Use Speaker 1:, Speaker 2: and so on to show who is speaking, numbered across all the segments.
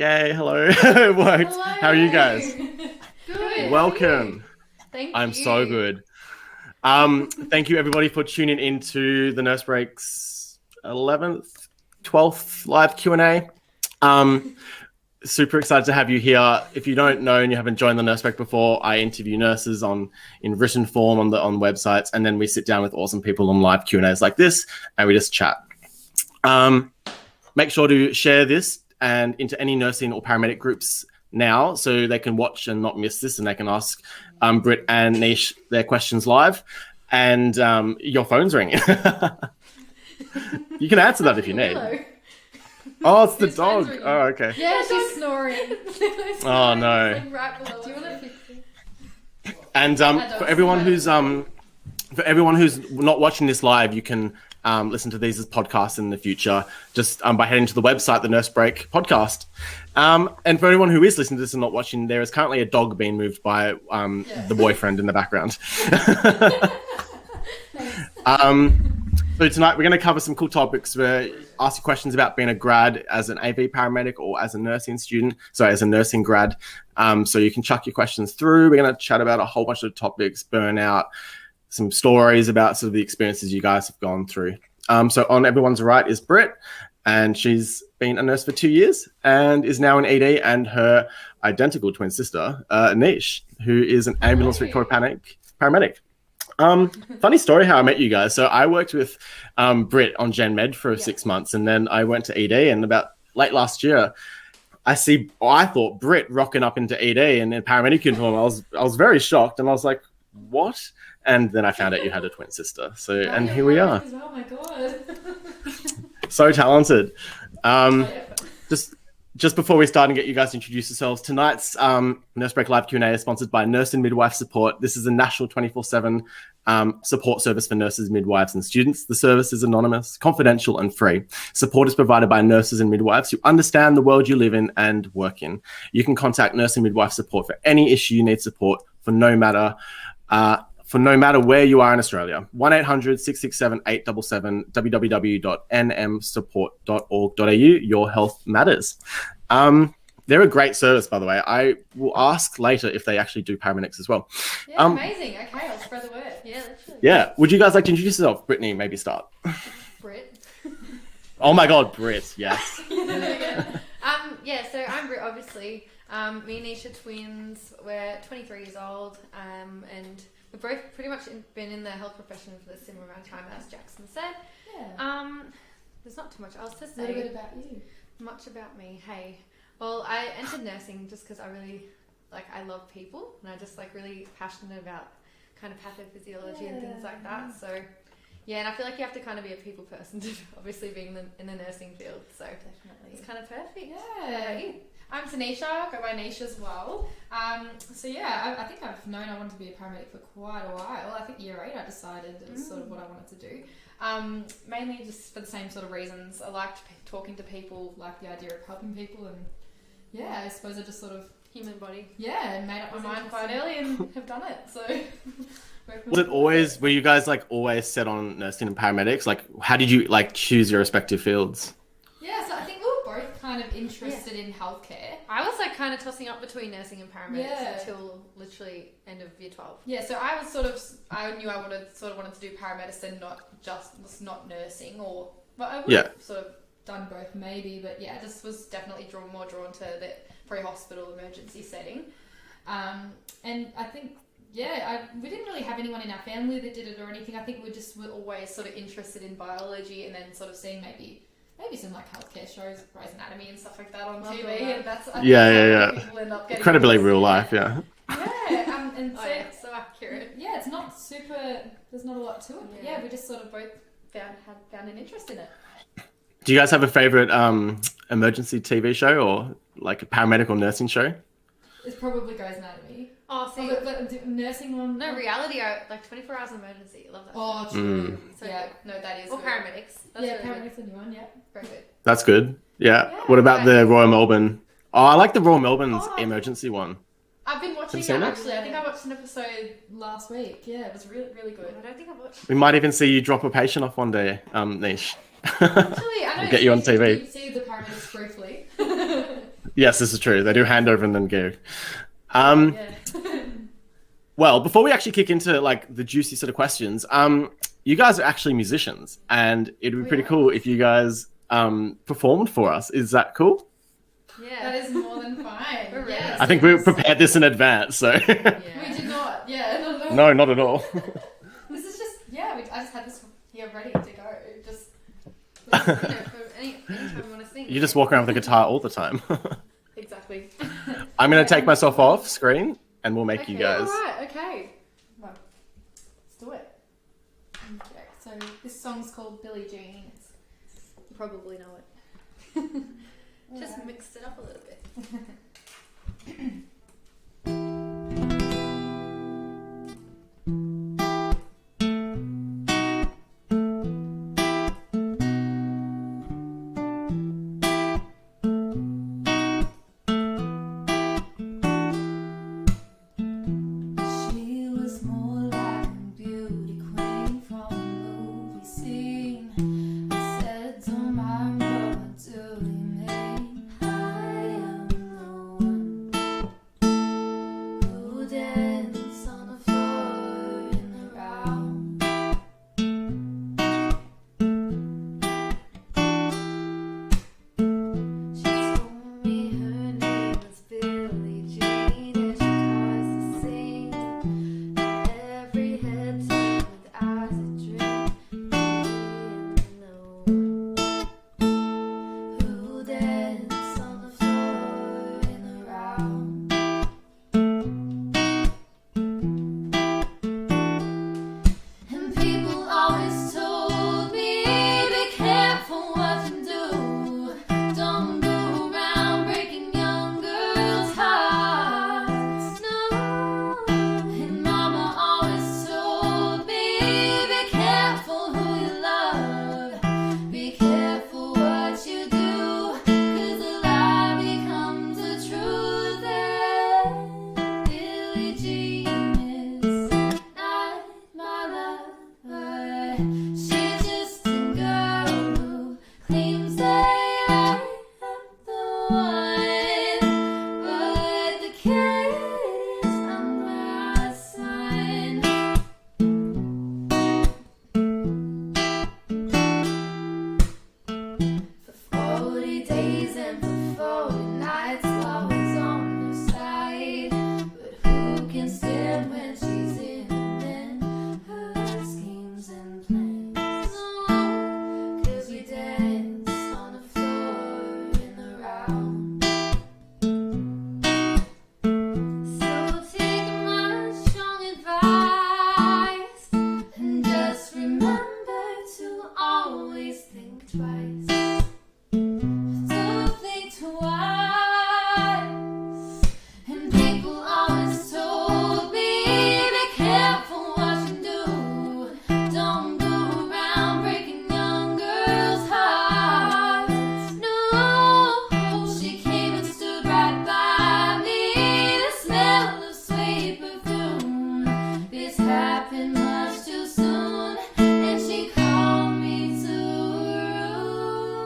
Speaker 1: Yay, hello. It worked.
Speaker 2: Hello.
Speaker 1: How are you guys?
Speaker 2: Good.
Speaker 1: Welcome.
Speaker 2: Thank
Speaker 1: I'm
Speaker 2: you.
Speaker 1: so good. Thank you everybody for tuning into the Nurse Break's 11th, 12th live Q&A. Super excited to have you here. If you don't know and you haven't joined the Nurse Break before, I interview nurses in written form on websites, and then we sit down with awesome people on live Q&As like this, and we just chat. Make sure to share this and into any nursing or paramedic groups now, so they can watch and not miss this, and they can ask Britt and Nish their questions live, and your phone's ringing. You can answer that if you need.
Speaker 2: Hello.
Speaker 1: Oh, it's the dog. Oh, okay.
Speaker 2: Yeah, she's snoring.
Speaker 1: Oh no.
Speaker 2: Like right below. Do you want to fix it?
Speaker 1: And for everyone who's not watching this live, you can listen to these as podcasts in the future, just by heading to the website, the Nurse Break podcast. And for anyone who is listening to this and not watching, there is currently a dog being moved by the boyfriend in the background. So tonight we're going to cover some cool topics. We're asking questions about being a grad as an AV paramedic or as a nursing student. Sorry, as a nursing grad. So you can chuck your questions through. We're going to chat about a whole bunch of topics, burnout, some stories about sort of the experiences you guys have gone through. So on everyone's right is Britt, and she's been a nurse for 2 years and is now in ED, and her identical twin sister, Nish, who is an ambulance Victoria paramedic. Funny story how I met you guys. So I worked with Britt on Gen Med for 6 months, and then I went to ED, and about late last year, I thought Britt rocking up into ED and in paramedic uniform. I was very shocked, and I was like, what? And then I found out you had a twin sister. So, and here we are.
Speaker 2: Oh my god.
Speaker 1: So talented. Just before we start and get you guys to introduce yourselves, tonight's Nurse Break Live Q&A is sponsored by Nurse and Midwife Support. This is a national 24/7 support service for nurses, midwives, and students. The service is anonymous, confidential, and free. Support is provided by nurses and midwives who understand the world you live in and work in. You can contact Nurse and Midwife Support for any issue you need support for, no matter where you are in Australia. 1-800-667-877, www.nmsupport.org.au. Your health matters. They're a great service, by the way. I will ask later if they actually do paramedics as well.
Speaker 2: Yeah, amazing. Okay, I'll spread the word. Yeah, literally.
Speaker 1: Yeah. Would you guys like to introduce yourself? Brittany, maybe start.
Speaker 2: Britt.
Speaker 1: Oh my God, Britt. Yes.
Speaker 2: Yeah, so I'm Britt, obviously. Me and Nish are twins. We're 23 years old, and we've both pretty much been in the health profession for the similar amount of time as Jackson said. Yeah. There's not too much else to say.
Speaker 3: A little bit about you.
Speaker 2: Much about me. Hey. Well, I entered nursing just because I really, I love people, and I'm just, really passionate about kind of pathophysiology and things like that. So, yeah, and I feel like you have to kind of be a people person to obviously being in the nursing field. So,
Speaker 3: Definitely.
Speaker 2: it's kind of perfect.
Speaker 3: Yeah.
Speaker 2: How about you?
Speaker 3: I'm Tenesha, go by Nish as well. I think I've known I wanted to be a paramedic for quite a while. I think year 8 I decided it was sort of what I wanted to do. Mainly just for the same sort of reasons. I liked talking to people, like the idea of helping people, and I suppose I just sort of
Speaker 2: Human body.
Speaker 3: made up my mind quite early and have done it. So
Speaker 1: Were you guys always set on nursing and paramedics? How did you choose your respective fields?
Speaker 3: yeah, so I think we were both kind of interested in healthcare.
Speaker 2: I was kind of tossing up between nursing and paramedics until literally end of year 12.
Speaker 3: Yeah, so I knew I wanted to do paramedicine, not nursing, I would have sort of done both maybe, but I just was definitely more drawn to the pre-hospital emergency setting. And I think, we didn't really have anyone in our family that did it or anything. I think we just were always sort of interested in biology, and then sort of seeing maybe some healthcare shows, Grey's Anatomy and stuff like that on TV. And that's people end up getting
Speaker 1: Incredibly real life,
Speaker 3: and
Speaker 2: So accurate.
Speaker 3: yeah, it's not super. There's not a lot to it. But we just sort of both found an interest in it.
Speaker 1: Do you guys have a favorite emergency TV show, or a paramedic or nursing show?
Speaker 3: It's probably Grey's Anatomy.
Speaker 2: Oh, see,
Speaker 3: but nursing one.
Speaker 2: no reality. 24 hours emergency. I love that.
Speaker 3: Oh, true.
Speaker 2: So
Speaker 3: No, that is.
Speaker 2: or
Speaker 3: good.
Speaker 2: paramedics. That's really
Speaker 3: paramedics a new one. Yeah.
Speaker 2: Very good.
Speaker 1: That's good. Yeah. What about the Royal Melbourne? Oh, I like the Royal Melbourne's emergency one.
Speaker 2: I've been watching
Speaker 1: Have you
Speaker 2: it
Speaker 1: seen it?
Speaker 2: actually. I think I watched an episode.
Speaker 3: Last week. Yeah, it was really, really good.
Speaker 2: I don't think I've watched.
Speaker 1: We might even see you drop a patient off one day, Nish.
Speaker 3: Actually, I know.
Speaker 1: We'll get you on TV.
Speaker 3: You see the paramedics briefly.
Speaker 1: Yes, this is true. They do hand over and then give.
Speaker 3: Yeah.
Speaker 1: Well, before we actually kick into like the juicy sort of questions, you guys are actually musicians, and it'd be pretty cool if you guys performed for us. Is that cool?
Speaker 3: That is more than fine. Yeah.
Speaker 1: I think we prepared this in advance, so.
Speaker 3: We did not. Yeah.
Speaker 1: No, not at all.
Speaker 3: This is just I just had this here ready to go. Just
Speaker 2: For anytime you want to sing.
Speaker 1: You just walk around with a guitar all the time.
Speaker 3: exactly.
Speaker 1: I'm going to take myself off screen, and we'll make you guys.
Speaker 2: All right. Okay.
Speaker 3: Well, let's do it. Okay, so this song's called Billie Jean.
Speaker 2: You probably know it. Just mixed it up a little bit.
Speaker 4: She was more like a beauty queen from a movie scene. I said, don't mind what do you mean? I am the one who danced on the floor in the round. She told me her name was Billie Jean, and she caused a scene. Every head turned with eyes that dream. Who danced on the floor in the round? And people always told me, be careful what you do. Don't go around breaking young girls' hearts. No. And Mama always told me, be careful who you love. Be careful what you do, 'cause the lie becomes the truth. And Billie Jean is not my lover. She's just a girl who claims that I am the one. But the kiss on my sign. For 40 days and for 40 nights, I was on your side. But who can stand when she's in her schemes and plans? No, 'cause we dance on the floor in the round. So take my strong advice and just remember to always think twice. Don't think twice. And people always told me, be careful what you do. Don't go around breaking young girls' hearts. No, she came and stood right by me. The smell of sweet perfume. This happened much too soon, and she called me to her room.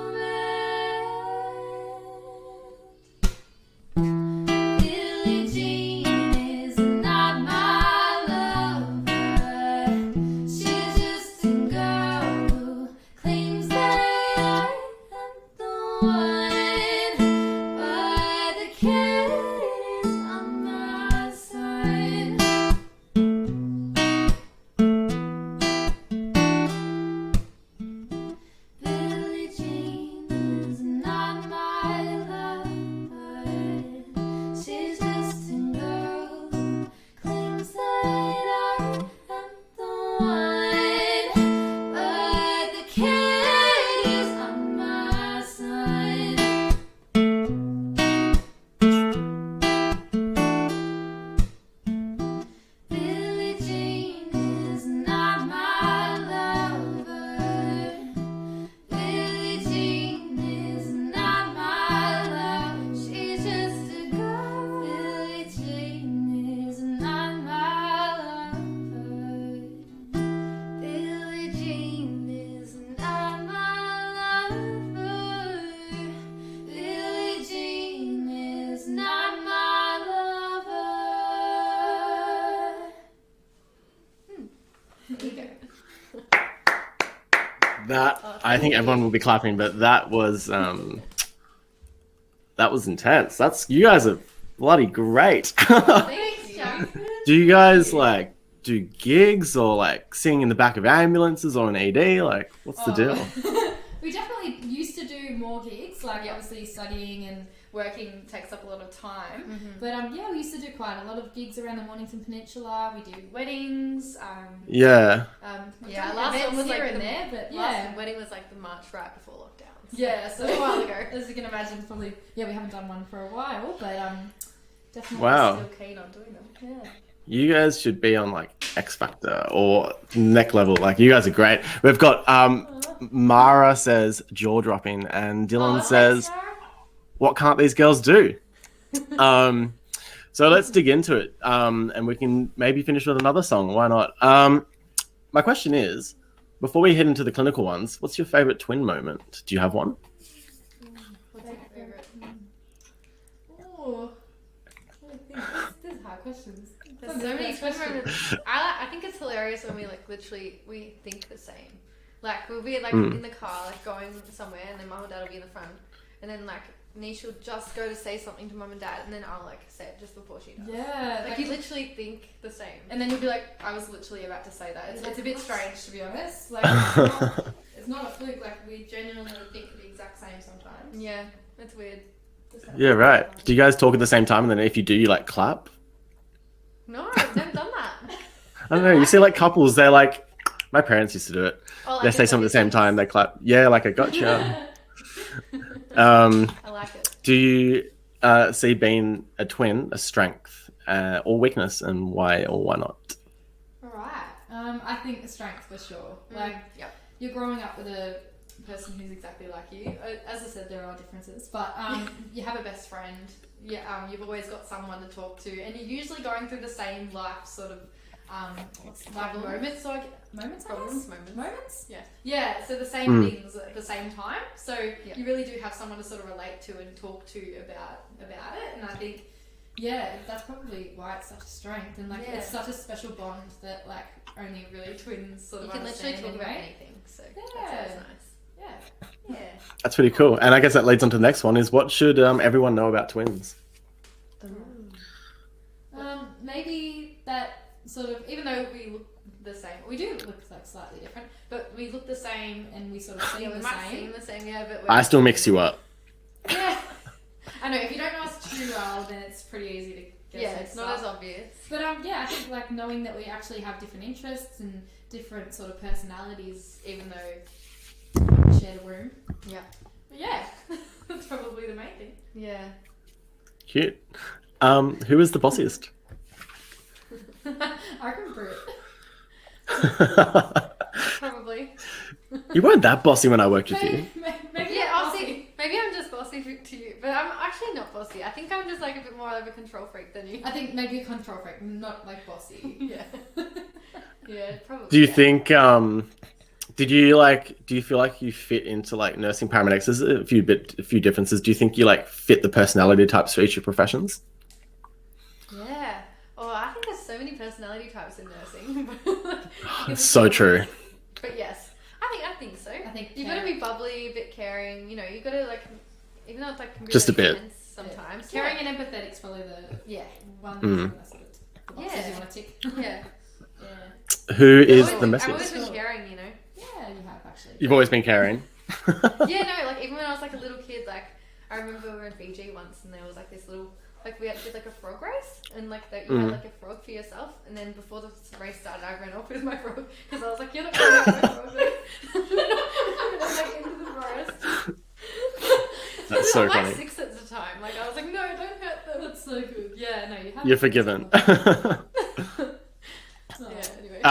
Speaker 1: I think everyone will be clapping, but that was intense. You guys are bloody great.
Speaker 2: Thanks, Jack.
Speaker 1: Do you guys like do gigs or like sing in the back of ambulances or an ED? Like, what's the deal?
Speaker 3: We definitely used to do more gigs, like obviously studying and working takes up a lot of time. But we used to do quite a lot of gigs around the Mornington Peninsula. We do weddings.
Speaker 1: Yeah.
Speaker 3: Last one was here and there, but
Speaker 2: Last wedding was like the March right before lockdown.
Speaker 3: Yeah, so
Speaker 2: a while ago.
Speaker 3: As you can imagine, probably we haven't done one for a while, but definitely
Speaker 1: Wow.
Speaker 3: still keen on doing them. Yeah.
Speaker 1: You guys should be on like X Factor or Next Level. Like, you guys are great. We've got Mara says jaw dropping, and Dylan says, what can't these girls do? So let's dig into it, and we can maybe finish with another song. Why not? My question is, before we head into the clinical ones, what's your favorite twin moment? Do you have one?
Speaker 2: What's your favorite?
Speaker 3: Oh, there's hard questions.
Speaker 2: There's so many twin moments. I think it's hilarious when we like literally we think the same. Like we'll be like in the car, like going somewhere, and then mum and dad will be in the front, and then like Nish will just go to say something to mum and dad, and then I'll like say it just before she does.
Speaker 3: Yeah,
Speaker 2: like you literally think the same,
Speaker 3: and then you'll be like, I was literally about to say that. It's a bit strange, to be honest. Like it's not a fluke. Like we genuinely think the exact same sometimes.
Speaker 2: Yeah, it's weird.
Speaker 1: Yeah, right. Do you guys talk at the same time, and then if you do, you like clap?
Speaker 2: No, I've never done that.
Speaker 1: I don't know. You see, like couples, they're like, my parents used to do it.
Speaker 2: Oh,
Speaker 1: They say something at the same time, they clap. Yeah, like a gotcha.
Speaker 2: I like it.
Speaker 1: Do you see being a twin a strength or weakness, and why or why not?
Speaker 3: Alright. I think a strength for sure. Like, you're growing up with a person who's exactly like you. As I said, there are differences, but you have a best friend. Yeah, you've always got someone to talk to, and you're usually going through the same life sort of moments. Yeah. So the same things at the same time. So you really do have someone to sort of relate to and talk to about it. And I think that's probably why it's such a strength, and like it's such a special bond that like only really twins sort of understand.
Speaker 2: You can literally talk about anything. So that's nice. Yeah.
Speaker 1: That's pretty cool. And I guess that leads on to the next one: is what should everyone know about twins?
Speaker 3: Maybe that sort of, even though we look the same, we do look like slightly different, but we look the same and we sort of seem
Speaker 2: we
Speaker 3: the
Speaker 2: might
Speaker 3: same.
Speaker 2: seem the same, but
Speaker 1: I still mix you up.
Speaker 3: Yeah, I know. If you don't know us too well, then it's pretty easy to get
Speaker 2: it's not as obvious.
Speaker 3: But I think like knowing that we actually have different interests and different sort of personalities, even though we share the room.
Speaker 2: Yeah.
Speaker 3: But yeah, that's probably the main thing.
Speaker 2: Yeah.
Speaker 1: Cute. Who is the bossiest?
Speaker 3: I reckon Britt.
Speaker 2: Probably.
Speaker 1: You weren't that bossy when I worked with you.
Speaker 3: Maybe
Speaker 2: Maybe I'm just bossy to you, but I'm actually not bossy. I think I'm just like a bit more of a control freak than you.
Speaker 3: I think maybe a control freak, not like bossy.
Speaker 2: Yeah, probably.
Speaker 1: Do you think? Do you feel like you fit into like nursing, paramedics? There's a few differences. Do you think you like fit the personality types for each of your professions?
Speaker 2: Yeah. Oh, I think there's so many personality types in nursing.
Speaker 1: It's so true.
Speaker 2: But yes, I think so.
Speaker 3: I think
Speaker 2: you've got to be bubbly, a bit caring. You know, you've got to like, even though it's like can be
Speaker 1: just
Speaker 2: really
Speaker 1: a bit.
Speaker 2: intense sometimes.
Speaker 3: Caring and empathetic is probably the one sort of the boxes you want to tick.
Speaker 2: Yeah.
Speaker 1: Who is the
Speaker 2: I've
Speaker 1: messiest?
Speaker 2: always been caring, you know.
Speaker 3: Yeah, you have actually.
Speaker 1: You've always been caring.
Speaker 2: Yeah, no, like even when I was like a little kid, like I remember we were in Fiji once, and there was like this little. Like we did like a frog race, and like that you had like a frog for yourself, and then before the race started, I ran off with my frog because I was like, "You're not going to have my frog." Like into the forest.
Speaker 1: That's so
Speaker 2: I'm
Speaker 1: funny.
Speaker 2: like 6 at the time. Like I was like, "No, don't hurt them."
Speaker 3: That's so good. Yeah, no, you have.
Speaker 1: You're forgiven.
Speaker 2: Yeah. Anyway.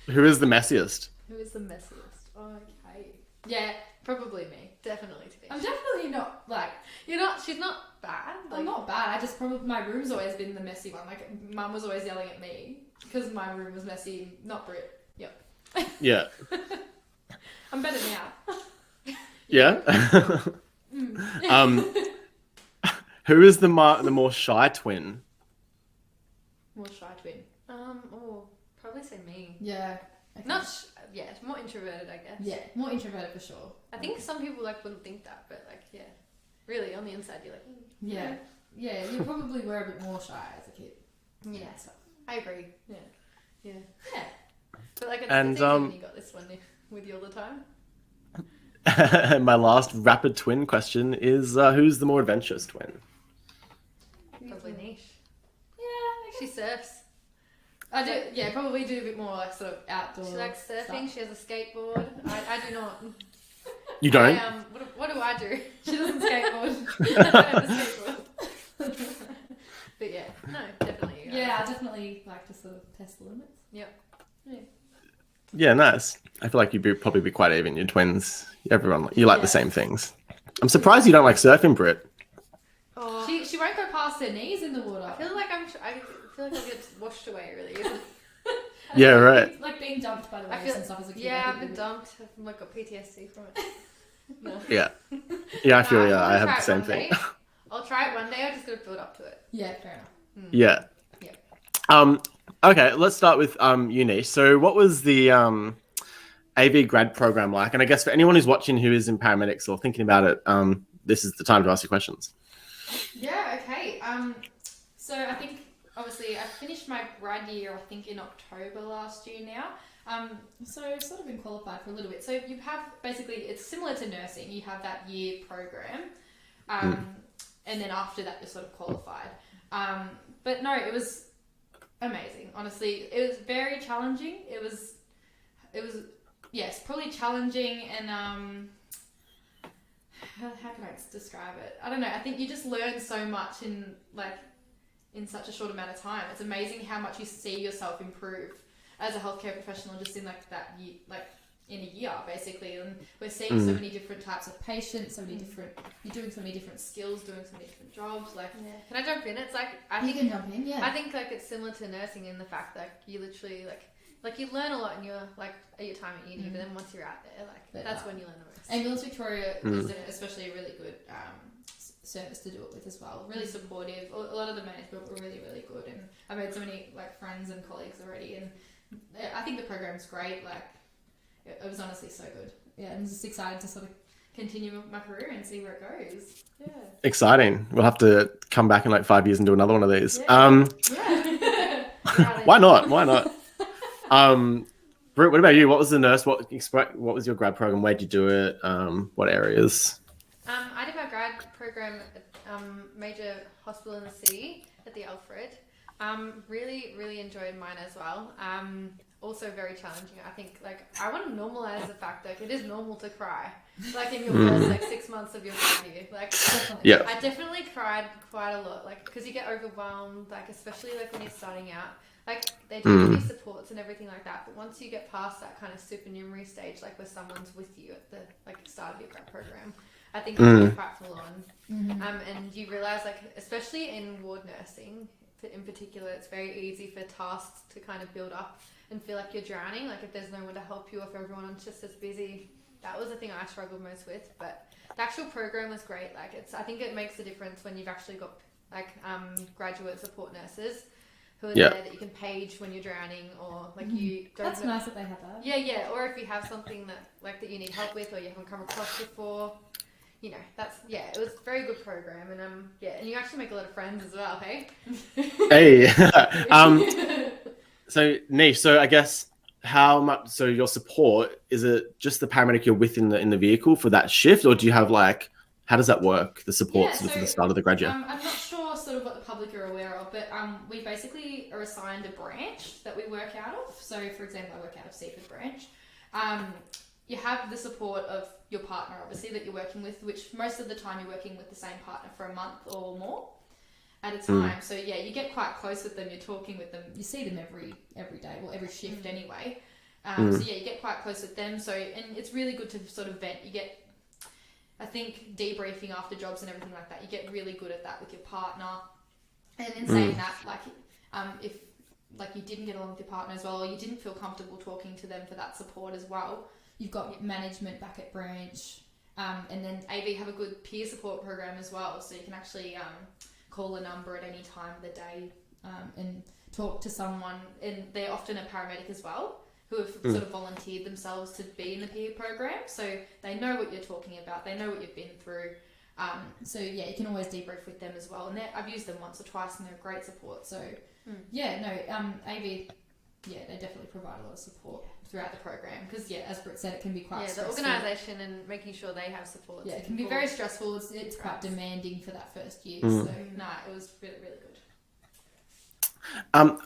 Speaker 1: Who is the messiest?
Speaker 2: Who is the messiest? Okay. Yeah, probably me. Definitely Tenesha.
Speaker 3: I'm definitely not like.
Speaker 2: You're not. She's not bad.
Speaker 3: I'm not bad. I just probably my room's always been the messy one. Like Mum was always yelling at me because my room was messy. Not Britt. Yep.
Speaker 1: Yeah.
Speaker 3: I'm better now.
Speaker 1: Yeah. Who is the more shy twin?
Speaker 3: More shy twin.
Speaker 2: Probably say me.
Speaker 3: Yeah.
Speaker 2: Okay. it's more introverted, I guess.
Speaker 3: Yeah, more introverted for sure.
Speaker 2: I think some people like wouldn't think that, but like really on the inside you're like
Speaker 3: Yeah, you probably were a bit more shy as a kid.
Speaker 2: yeah.
Speaker 3: So.
Speaker 2: I agree. Yeah. But like,
Speaker 1: And,
Speaker 2: it's easy when you got this one with you all the time.
Speaker 1: My last rapid twin question is who's the more adventurous twin?
Speaker 2: Probably Niche.
Speaker 3: Yeah,
Speaker 2: She surfs.
Speaker 3: I do. Yeah, probably do a bit more like sort of outdoor.
Speaker 2: She likes surfing.
Speaker 3: stuff.
Speaker 2: She has a skateboard. I do not.
Speaker 1: You don't?
Speaker 2: What do I do? She doesn't skateboard. I don't have a skateboard. But yeah, no, definitely.
Speaker 3: Yeah, I definitely like to sort of test the limits.
Speaker 2: Yep.
Speaker 1: Yeah, nice. I feel like you'd probably be quite even. You're twins. Everyone, you like the same things. I'm surprised you don't like surfing, Britt.
Speaker 2: Oh,
Speaker 3: She won't go past her knees in the water.
Speaker 2: I feel like I get washed away really easily.
Speaker 1: Yeah, right.
Speaker 3: Like being dumped by the waves and stuff as a kid.
Speaker 2: Yeah, I've been dumped. I've like got PTSD from it. No.
Speaker 1: Yeah. Yeah, I feel
Speaker 2: I'll
Speaker 1: I have
Speaker 2: try
Speaker 1: the
Speaker 2: it
Speaker 1: same
Speaker 2: one
Speaker 1: thing.
Speaker 2: day. I'll try it one day. I just gotta build up to it.
Speaker 3: Yeah, fair enough.
Speaker 1: Yeah.
Speaker 2: Yeah.
Speaker 1: Okay, let's start with uni. So what was the AV grad program like? And I guess for anyone who's watching who is in paramedics or thinking about it, this is the time to ask your questions.
Speaker 3: Yeah, okay. So I think obviously I finished my grad year I think in October last year now. So I've sort of been qualified for a little bit. So you have basically, it's similar to nursing. You have that year program. And then after that you're sort of qualified. But no, it was amazing. Honestly, it was very challenging. It was yes, probably challenging and how can I describe it? I don't know. I think you just learn so much in such a short amount of time. It's amazing how much you see yourself improve as a healthcare professional just in like that year, like in a year basically. And we're seeing so many different types of patients, so many different, you're doing so many different skills, doing so many different jobs. Like,
Speaker 2: Can I jump in? It's like
Speaker 3: you can jump in, yeah.
Speaker 2: I think like it's similar to nursing in the fact that you literally like you learn a lot in your at your time at uni, but then once you're out there, that's when you learn the most.
Speaker 3: Ambulance Victoria is especially a really good service to do it with as well. Really supportive. A lot of the management were really, really good, and I made so many like friends and colleagues already, and I think the program's great. Like, it was honestly so good. Yeah, I'm just excited to sort of continue my career and see where it goes. Yeah.
Speaker 1: Exciting. We'll have to come back in like 5 years and do another one of these.
Speaker 3: Yeah.
Speaker 1: Why not? Why not? Britt, what about you? What was the nurse? What was your grad program? Where'd you do it? What areas?
Speaker 2: I did my grad program at major hospital in the city at the Alfred. Really, really enjoyed mine as well. Also very challenging. I think I want to normalize the fact that it is normal to cry. Like in your first 6 months of your grad year. I definitely cried quite a lot. Because you get overwhelmed. Especially when you're starting out. They do give you supports and everything like that, but once you get past that kind of supernumerary stage, where someone's with you at the start of your grad program, I think it's quite full on. And you realise, especially in ward nursing, in particular, it's very easy for tasks to kind of build up and feel like you're drowning. If there's no one to help you, if everyone's just as busy, that was the thing I struggled most with. But the actual program was great. I think it makes a difference when you've actually got graduate support nurses who are there that you can page when you're drowning, or you don't
Speaker 3: That's nice that they have that.
Speaker 2: Yeah, or if you have something that you need help with or you haven't come across before, it was a very good program, and and you actually make a lot of friends as well, hey?
Speaker 1: Hey. So Niche, so I guess how much, so your support, is it just the paramedic you're with in the vehicle for that shift, or do you have how does that work, the support for the start of the grad year?
Speaker 3: I'm not sure sort of what the public are aware of, but we basically are assigned a branch that we work out of. So, for example, I work out of Seaford branch. You have the support of your partner, obviously, that you're working with, which most of the time you're working with the same partner for a month or more at a time. So, yeah, you get quite close with them. You're talking with them. You see them every day, well, every shift anyway. So, yeah, you get quite close with them. So, and it's really good to sort of vent. You get, I think, debriefing after jobs and everything like that. You get really good at that with your partner. And in saying that, if you didn't get along with your partner as well, or you didn't feel comfortable talking to them for that support as well, you've got management back at branch. And then AV have a good peer support program as well. So you can actually call a number at any time of the day and talk to someone. And they're often a paramedic as well. who have sort of volunteered themselves to be in the peer program, so they know what you're talking about, they know what you've been through. So yeah, you can always debrief with them as well, and I've used them once or twice, and they're great support. So AV, they definitely provide a lot of support throughout the program, because as Britt said, it can be quite stressful.
Speaker 2: The organisation and making sure they have support.
Speaker 3: Yeah, it can be very stressful. It's quite demanding for that first year. So it was really, really good.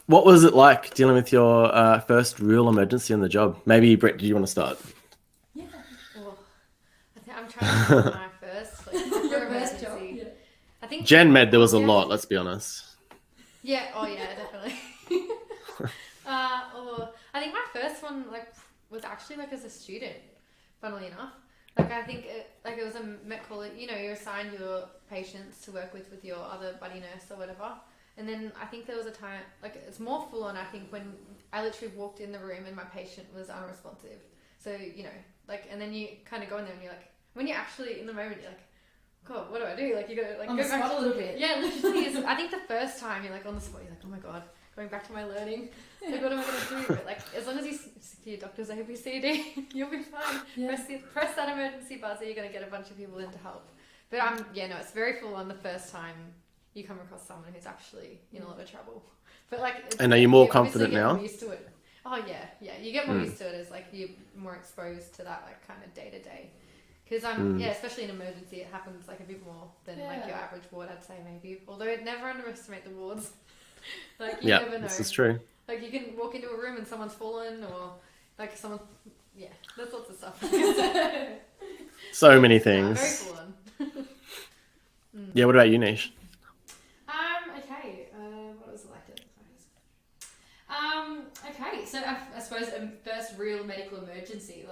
Speaker 1: What was it like dealing with your first real emergency on the job? Maybe, Britt, do you want to start?
Speaker 2: Yeah. Well, I'm trying to remember my first
Speaker 3: your first job. Yeah.
Speaker 2: I think
Speaker 1: Gen Med, there was a lot. Let's be honest.
Speaker 2: Yeah. Oh yeah, definitely. I think my first one was actually as a student. Funnily enough, I think it was a Met College. You assign your patients to work with your other buddy nurse or whatever. And then I think there was a time, it's more full on, I think, when I literally walked in the room and my patient was unresponsive. So, and then you kind of go in there and you're when you're actually in the moment, you're God, what do I do? You got to
Speaker 3: on the spot a little bit.
Speaker 2: Yeah, literally. I think the first time you're on the spot, you're oh my God, going back to my learning. What am I going to do? But as long as you stick to your doctor's ABCD, you'll be fine. Yeah. Press that emergency buzzer, you're going to get a bunch of people in to help. But it's very full on the first time you come across someone who's actually in a lot of trouble. But
Speaker 1: and are you more confident now?
Speaker 2: More used to it. Oh yeah, you get more used to it as you're more exposed to that kind of day to day. Because especially in emergency, it happens a bit more than your average ward, I'd say maybe. Although never underestimate the wards. You never know.
Speaker 1: This is true.
Speaker 2: You can walk into a room and someone's fallen, or someone. Yeah, there's lots of stuff.
Speaker 1: So many things.
Speaker 2: Very full on.
Speaker 1: Yeah. What about you, Nish?
Speaker 3: Okay. What was it like? Okay. So I suppose a first real medical emergency,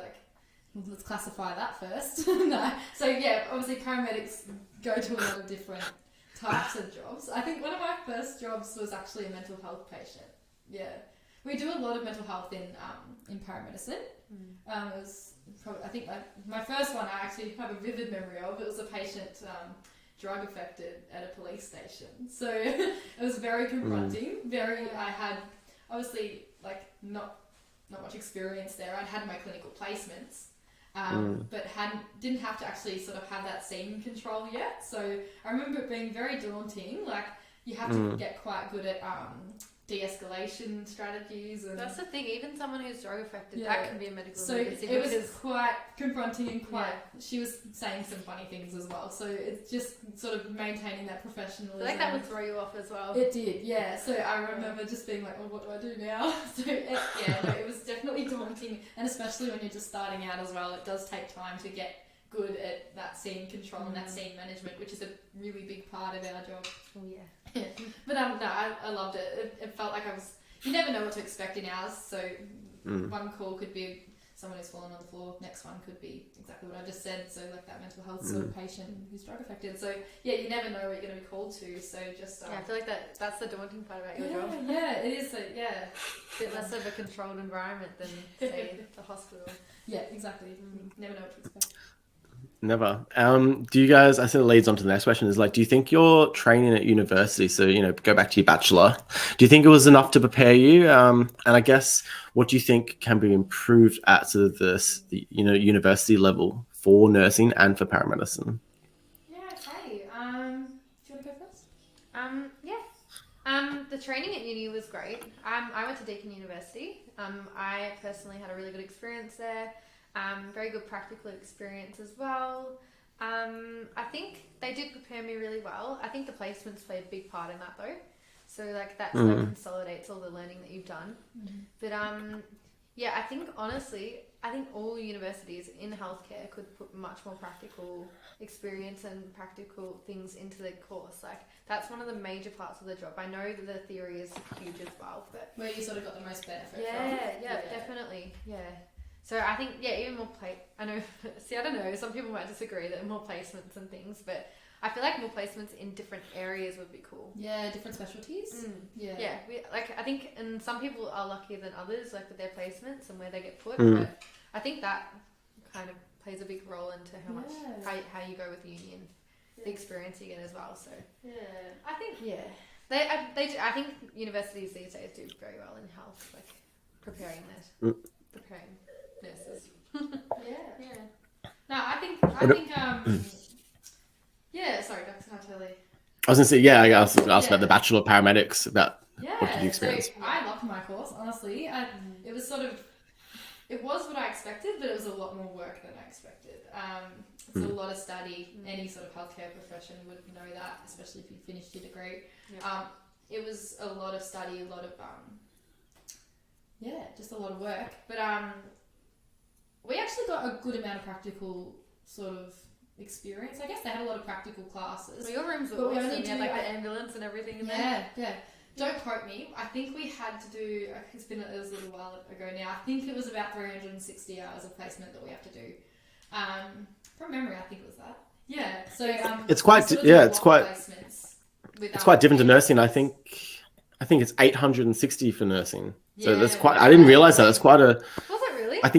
Speaker 3: let's classify that first. No. So obviously paramedics go to a lot of different types of jobs. I think one of my first jobs was actually a mental health patient. Yeah. We do a lot of mental health in paramedicine. It was probably, I think my first one I actually have a vivid memory of. It was a patient drug affected at a police station. So it was very confronting. I had obviously not much experience there. I'd had my clinical placements, but didn't have to actually sort of have that scene control yet. So I remember it being very daunting. You have to get quite good at de-escalation strategies. And
Speaker 2: that's the thing, even someone who's drug affected, that can be a medical emergency.
Speaker 3: So it was quite confronting and she was saying some funny things as well. So it's just sort of maintaining that professionalism.
Speaker 2: That would throw you off as well.
Speaker 3: It did, yeah. So I remember just being what do I do now? So it was definitely daunting, and especially when you're just starting out as well, it does take time to get good at that scene control and that scene management, which is a really big part of our job.
Speaker 2: Oh yeah.
Speaker 3: But no, I loved it. It felt like you never know what to expect in ours. So one call could be someone who's fallen on the floor. Next one could be exactly what I just said. So that mental health sort of patient who's drug affected. So you never know what you're going to be called to. So just
Speaker 2: I feel that's the daunting part about your job.
Speaker 3: Yeah, it is. A
Speaker 2: bit less of a controlled environment than say the hospital.
Speaker 3: Yeah, exactly. Never know what to expect.
Speaker 1: Never. Do you guys, I think it leads on to the next question, is do you think your training at university, so, go back to your bachelor, do you think it was enough to prepare you? And I guess, what do you think can be improved at sort of the university level for nursing and for paramedicine?
Speaker 3: Yeah, okay. Do you want to go first?
Speaker 2: The training at uni was great. I went to Deakin University. I personally had a really good experience there. Very good practical experience as well. I think they did prepare me really well. I think the placements play a big part in that though. So that consolidates all the learning that you've done. But I think honestly, all universities in healthcare could put much more practical experience and practical things into the course. That's one of the major parts of the job. I know that the theory is huge as well, but
Speaker 3: where you sort of got the most benefit from.
Speaker 2: Yeah, definitely. Yeah. So I think, even more I don't know, some people might disagree that more placements and things, but I feel like more placements in different areas would be cool.
Speaker 3: Yeah, different specialties.
Speaker 2: Yeah. I think, and some people are luckier than others, with their placements and where they get put, but I think that kind of plays a big role into how you go with uni and the experience you get as well. So I think I think universities these days do very well in health, preparing that. preparing nurses.
Speaker 3: Yeah. No, I think yeah, sorry, Dr. Natalie.
Speaker 1: I was gonna say, yeah, I was gonna ask about the Bachelor of Paramedics, about what did you experience?
Speaker 3: So I loved my course, honestly. It was it was what I expected, but it was a lot more work than I expected. It's a lot of study. Any sort of healthcare profession would know that, especially if you finished your degree. Yep. It was a lot of study, a lot of just a lot of work. But we actually got a good amount of practical sort of experience. I guess they had a lot of practical classes.
Speaker 2: Well, your rooms were awesome. You had like the ambulance and everything in there.
Speaker 3: Yeah. Don't quote me. I think we had to do, it was a little while ago now, I think it was about 360 hours of placement that we have to do. From memory, I think it was that. Yeah. So
Speaker 1: it's quite different to nursing. I think it's 860 for nursing. So that's quite. I didn't realize that. That's quite a.
Speaker 2: Was it really?
Speaker 1: I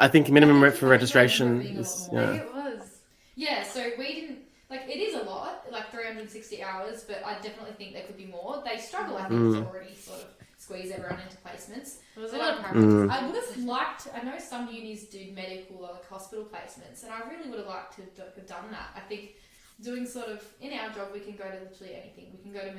Speaker 1: think minimum rate for registration is. Yeah.
Speaker 2: It was.
Speaker 3: Yeah. So we didn't it is a lot, like 360 hours, but I definitely think there could be more. They struggle, I think, to already sort of squeeze everyone into placements.
Speaker 2: There was a lot of paramedics.
Speaker 3: I would have liked. I know some unis do medical or like hospital placements, and I really would have liked to have done that. I think doing sort of in our job, we can go to literally anything. We can go to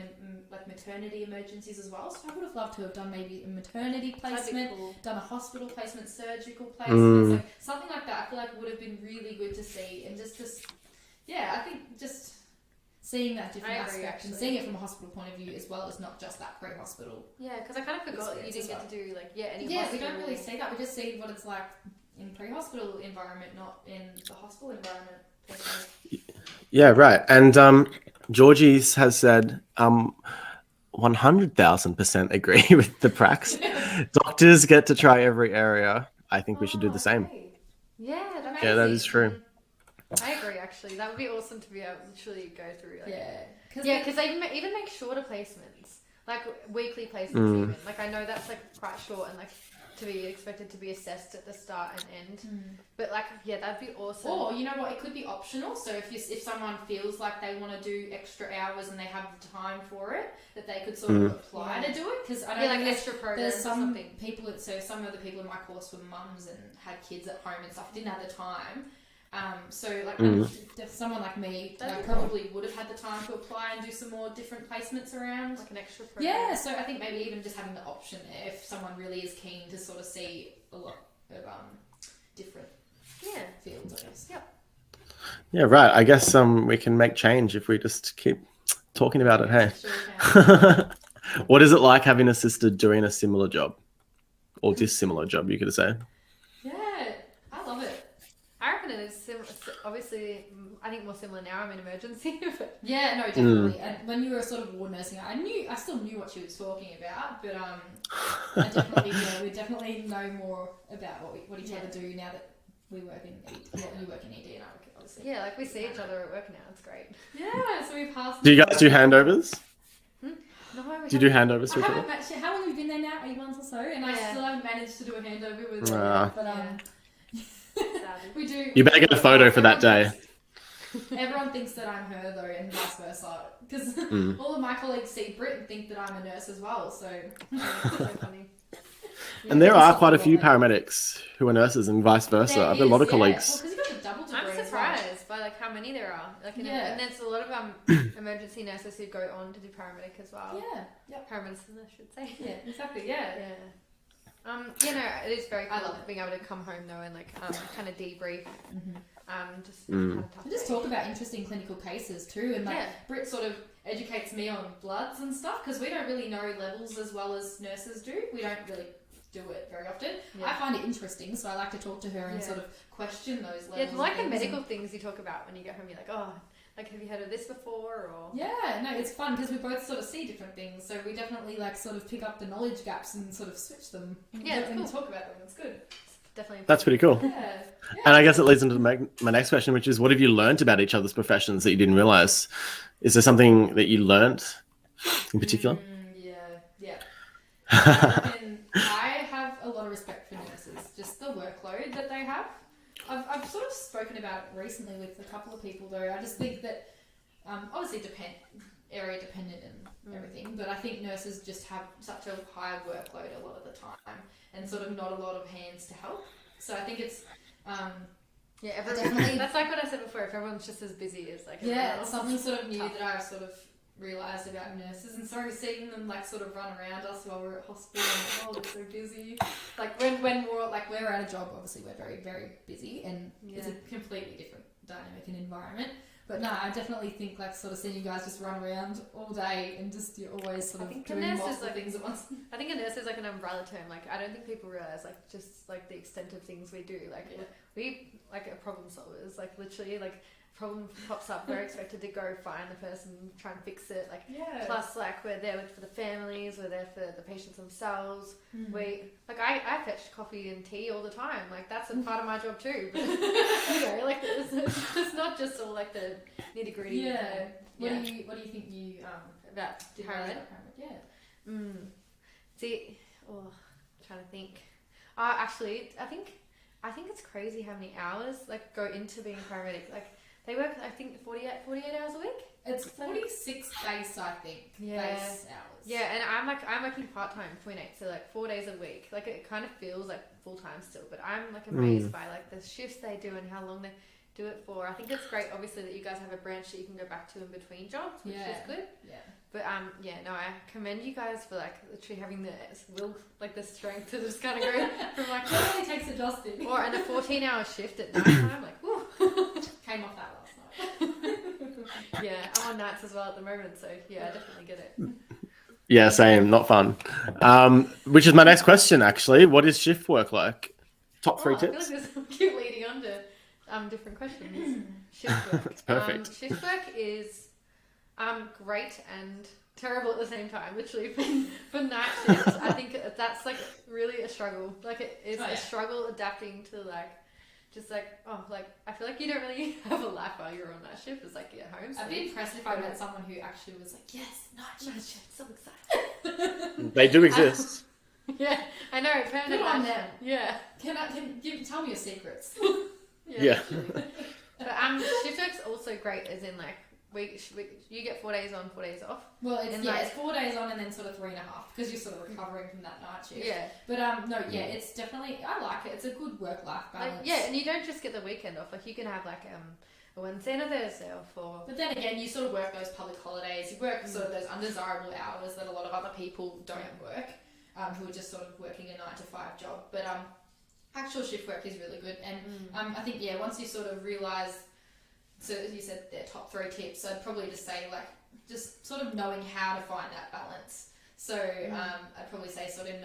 Speaker 3: like maternity emergencies as well. So I would have loved to have done maybe a maternity placement, done a hospital placement, surgical placement, like something like that. I feel like would have been really good to see, and just I think just seeing that different aspect and seeing it from a hospital point of view as well as not just that pre-hospital.
Speaker 2: Yeah, because I kind of forgot that you didn't get to do any.
Speaker 3: Yeah, we don't really see that. We just see what it's like in pre-hospital environment, not in the hospital environment.
Speaker 1: Yeah, right. And Georgie's has said 100,000% agree with the pracs. Doctors get to try every area. I think we should do the same.
Speaker 2: Okay. Yeah,
Speaker 1: that is true.
Speaker 2: I agree, actually. That would be awesome to be able to literally go through. Because they even make shorter placements, like weekly placements even. Like, I know that's like quite short and like to be expected to be assessed at the start and end. But like, that'd be awesome.
Speaker 3: Or, you know what, it could be optional. So if someone feels like they want to do extra hours and they have the time for it, that they could sort of apply to do it. Because I know
Speaker 2: like extra programs
Speaker 3: there's some
Speaker 2: or something.
Speaker 3: people, so some of the people in my course were mums and had kids at home and stuff, didn't have the time. So like someone like me probably would have had the time to apply and do some more different placements around,
Speaker 2: like an extra program.
Speaker 3: Yeah, so I think maybe even just having the option there if someone really is keen to sort of see a lot of different fields, I guess.
Speaker 1: Yeah, right. I guess we can make change if we just keep talking about it. Hey,
Speaker 3: Sure.
Speaker 1: What is it like having a sister doing a similar job or dissimilar job? You could say.
Speaker 3: Yeah, I love it.
Speaker 2: I reckon it is obviously, I think more similar now. I'm in emergency. But
Speaker 3: yeah, no, definitely. And when you were sort of ward nursing, I still knew what she was talking about, but we definitely know more about what each other do now that we work in ED. Well, you work in ED and I work obviously.
Speaker 2: Yeah, like we see each other at work now. It's great.
Speaker 3: Yeah, so we passed.
Speaker 1: Do you guys do handovers?
Speaker 2: No,
Speaker 1: do you do handovers to each other?
Speaker 3: How long have you been there now? 8 months or so, and I still haven't managed to do a handover with her. But we do.
Speaker 1: You better get a photo for that day.
Speaker 3: Everyone thinks that I'm her though, and vice versa. Because all of my colleagues see Britt and think that I'm a nurse as well. So it's so funny.
Speaker 1: And there are quite a few paramedics who are nurses, and vice versa. I've got a lot of colleagues.
Speaker 3: Well, 'cause you've got a double degree.
Speaker 2: I'm surprised by like how many there are. Like, and there's a lot of emergency nurses who go on to do paramedic as well.
Speaker 3: Yeah.
Speaker 2: Paramedicine, I should say.
Speaker 3: Yeah, exactly. Yeah.
Speaker 2: It is very cool. I love being able to come home though and like kind of debrief.
Speaker 3: Just talk about interesting clinical cases too, and like Britt sort of educates me on bloods and stuff because we don't really know levels as well as nurses do. We don't really do it very often. I find it interesting, so I like to talk to her and sort of question those levels.
Speaker 2: Yeah, it's like the medical things you talk about when you get home. You're like, oh, like have you heard of this before? Or
Speaker 3: it's fun because we both sort of see different things, so we definitely like sort of pick up the knowledge gaps and sort of switch them. And talk about them. It's good.
Speaker 2: Definitely.
Speaker 1: That's pretty cool.
Speaker 3: Yeah.
Speaker 1: And I guess it leads into my next question, which is, what have you learned about each other's professions that you didn't realize? Is there something that you learned in particular?
Speaker 3: I have a lot of respect for nurses, just the workload that they have. I've sort of spoken about it recently with a couple of people though. I just think that obviously area dependent and everything, but I think nurses just have such a high workload a lot of the time and sort of not a lot of hands to help. So I think it's
Speaker 2: yeah, definitely. That's like what I said before. If everyone's just as busy as like
Speaker 3: it's something sort of new that I've sort of realised about nurses, and sorry seeing them like sort of run around us while we're at hospital and oh, they're so busy. Like when we're like we're at a job, obviously we're very, very busy and it's a completely different dynamic and environment. But no, I definitely think like sort of seeing you guys just run around all day and just you're always sort of doing multiple things at once.
Speaker 2: I think a nurse is like an umbrella term. Like I don't think people realise like just like the extent of things we do. Like we like a problem solvers. Like literally like problem pops up, we're expected to go find the person, try and fix it. Like plus like we're there for the families, we're there for the patients themselves. We like I fetch coffee and tea all the time. Like that's a part of my job too. But, you know, like it's not just all like the nitty gritty.
Speaker 3: Yeah. What do you think you
Speaker 2: about paramedic?
Speaker 3: Yeah.
Speaker 2: See, I'm trying to think. Actually, I think it's crazy how many hours like go into being a paramedic. Like they work, I think, 48 hours a week.
Speaker 3: It's 46 days, I think. Base hours.
Speaker 2: Yeah, and I'm working part-time, 28, so like 4 days a week. Like it kind of feels like full-time still, but I'm like amazed by like the shifts they do and how long they do it for. I think it's great, obviously, that you guys have a branch that you can go back to in between jobs, which is good.
Speaker 3: Yeah.
Speaker 2: But no, I commend you guys for like literally having the will, like the strength to just kind of go from like
Speaker 3: it only takes adjusting.
Speaker 2: Or in a 14-hour shift at night time, like woo.
Speaker 3: Came off that last night.
Speaker 2: Yeah, I'm on nights as well at the moment, so yeah, I definitely get it.
Speaker 1: Yeah, same. Not fun. Which is my next question, actually. What is shift work like? Top 3 tips?
Speaker 2: I feel like this keep leading on to different questions. Shift work.
Speaker 1: That's perfect.
Speaker 2: Shift work is great and terrible at the same time. Literally, for night shifts, I think that's like really a struggle. Like it is a struggle adapting to like. Just like, I feel like you don't really have a life while you're on that shift. It's like you're at home. So
Speaker 3: I'd be impressed if I met someone who actually was like, yes, night shift,
Speaker 2: so excited.
Speaker 1: They do exist.
Speaker 2: Yeah, I know.
Speaker 3: Good on them.
Speaker 2: Yeah.
Speaker 3: Tell me your secrets.
Speaker 1: Yeah.
Speaker 2: But shift work's also great, as in like you get 4 days on, 4 days off.
Speaker 3: Well, it's 4 days on and then sort of 3.5 because you're sort of recovering from that night shift.
Speaker 2: Yeah.
Speaker 3: But it's definitely, I like it. It's a good work-life balance.
Speaker 2: Like, and you don't just get the weekend off. Like you can have like a Wednesday and a Thursday off.
Speaker 3: But then again, you sort of work those public holidays. You work sort of those undesirable hours that a lot of other people don't work, who are just sort of working a 9 to 5 job. But actual shift work is really good, and I think once you sort of realise. So as you said, their top 3 tips. So I'd probably just say like, just sort of knowing how to find that balance. So I'd probably say sort of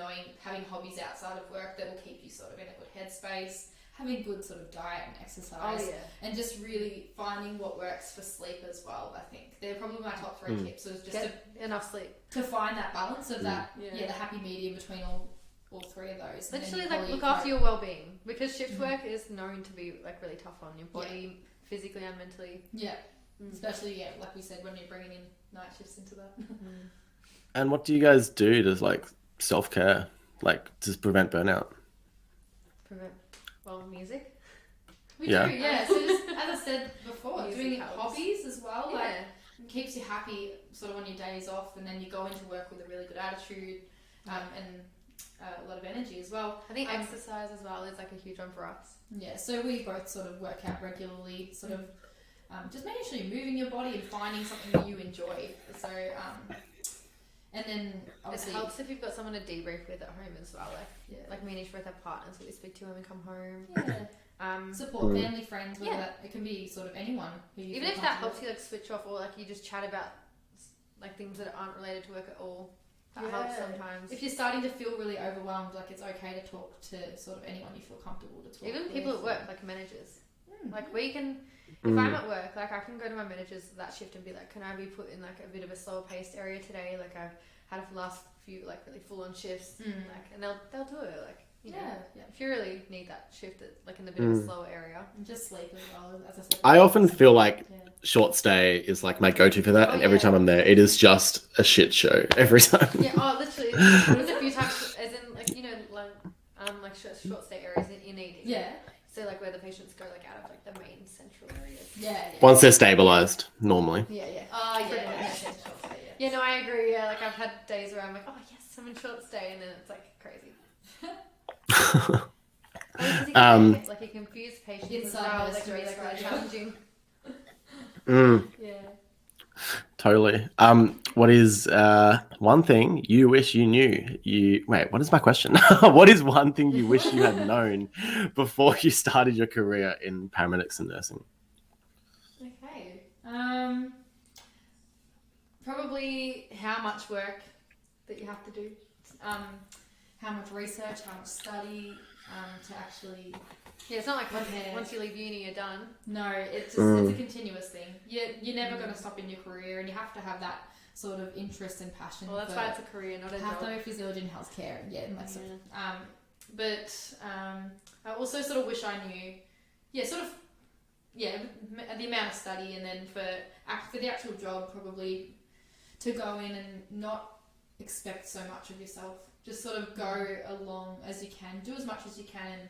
Speaker 3: having hobbies outside of work that will keep you sort of in a good headspace, having good sort of diet and exercise, and just really finding what works for sleep as well. I think they're probably my top 3 tips. So it's just
Speaker 2: enough sleep
Speaker 3: to find that balance of that, the happy medium between all 3 of those.
Speaker 2: Literally, like look after your well-being, because shift work is known to be like really tough on your body. Physically and mentally. Yeah.
Speaker 3: Especially, like we said, when you're bringing in night shifts into that.
Speaker 1: And what do you guys do to like self-care, like to prevent burnout?
Speaker 2: Music.
Speaker 3: We do, yeah. So just, as I said before, doing hobbies as well, like it keeps you happy sort of on your days off, and then you go into work with a really good attitude and a lot of energy as well.
Speaker 2: I think exercise as well is like a huge one for us.
Speaker 3: Yeah, so we both sort of work out regularly, sort of just making sure you're moving your body and finding something that you enjoy. So, and then obviously
Speaker 2: it helps if you've got someone to debrief with at home as well. Like me and Ish both have partners that we speak to when we come home.
Speaker 3: Yeah. Support family, friends, whether that it can be sort of anyone who you
Speaker 2: even if that helps you like switch off, or like you just chat about like things that aren't related to work at all. That helps sometimes.
Speaker 3: If you're starting to feel really overwhelmed, like it's okay to talk to sort of anyone you feel comfortable to talk to.
Speaker 2: Even people at work, like managers. Like we can, if I'm at work, like I can go to my managers that shift and be like, can I be put in like a bit of a slower paced area today? Like I've had a last few like really full on shifts, like, and they'll do it. Like you know, if you really need that shift, like in a bit of a slower area,
Speaker 3: and just sleep as well. As I said,
Speaker 1: I often feel like short stay is like my go-to for that, and every time I'm there, it is just a shit show every time.
Speaker 2: Yeah, literally. There's a few times, as in like like short stay areas in ED.
Speaker 3: Yeah.
Speaker 2: So like where the patients go like out of like the main central areas.
Speaker 3: Yeah.
Speaker 1: Once they're stabilised, normally.
Speaker 2: Yeah.
Speaker 3: Oh yeah.
Speaker 2: Yeah, no, I agree. Yeah, like I've had days where I'm like, oh yes, I'm in shorts day, and then it's like crazy. Like you confuse patients
Speaker 3: Inside
Speaker 2: as well, like really challenging. Yeah.
Speaker 1: Totally. What is one thing you wish you knew? Wait, what is my question? What is one thing you wish you had known before you started your career in paramedics and nursing?
Speaker 3: Okay. Probably how much work that you have to do. How much research, how much study to actually.
Speaker 2: Yeah, it's not like once you leave uni, you're done.
Speaker 3: No, it's a continuous thing. You're never going to stop in your career, and you have to have that sort of interest and passion.
Speaker 2: Well, that's why it's a career, not a job.
Speaker 3: Pathophysiology and healthcare, and that sort of. But I also sort of wish I knew, the amount of study, and then for the actual job, probably to go in and not expect so much of yourself. Just sort of go along as you can, do as much as you can.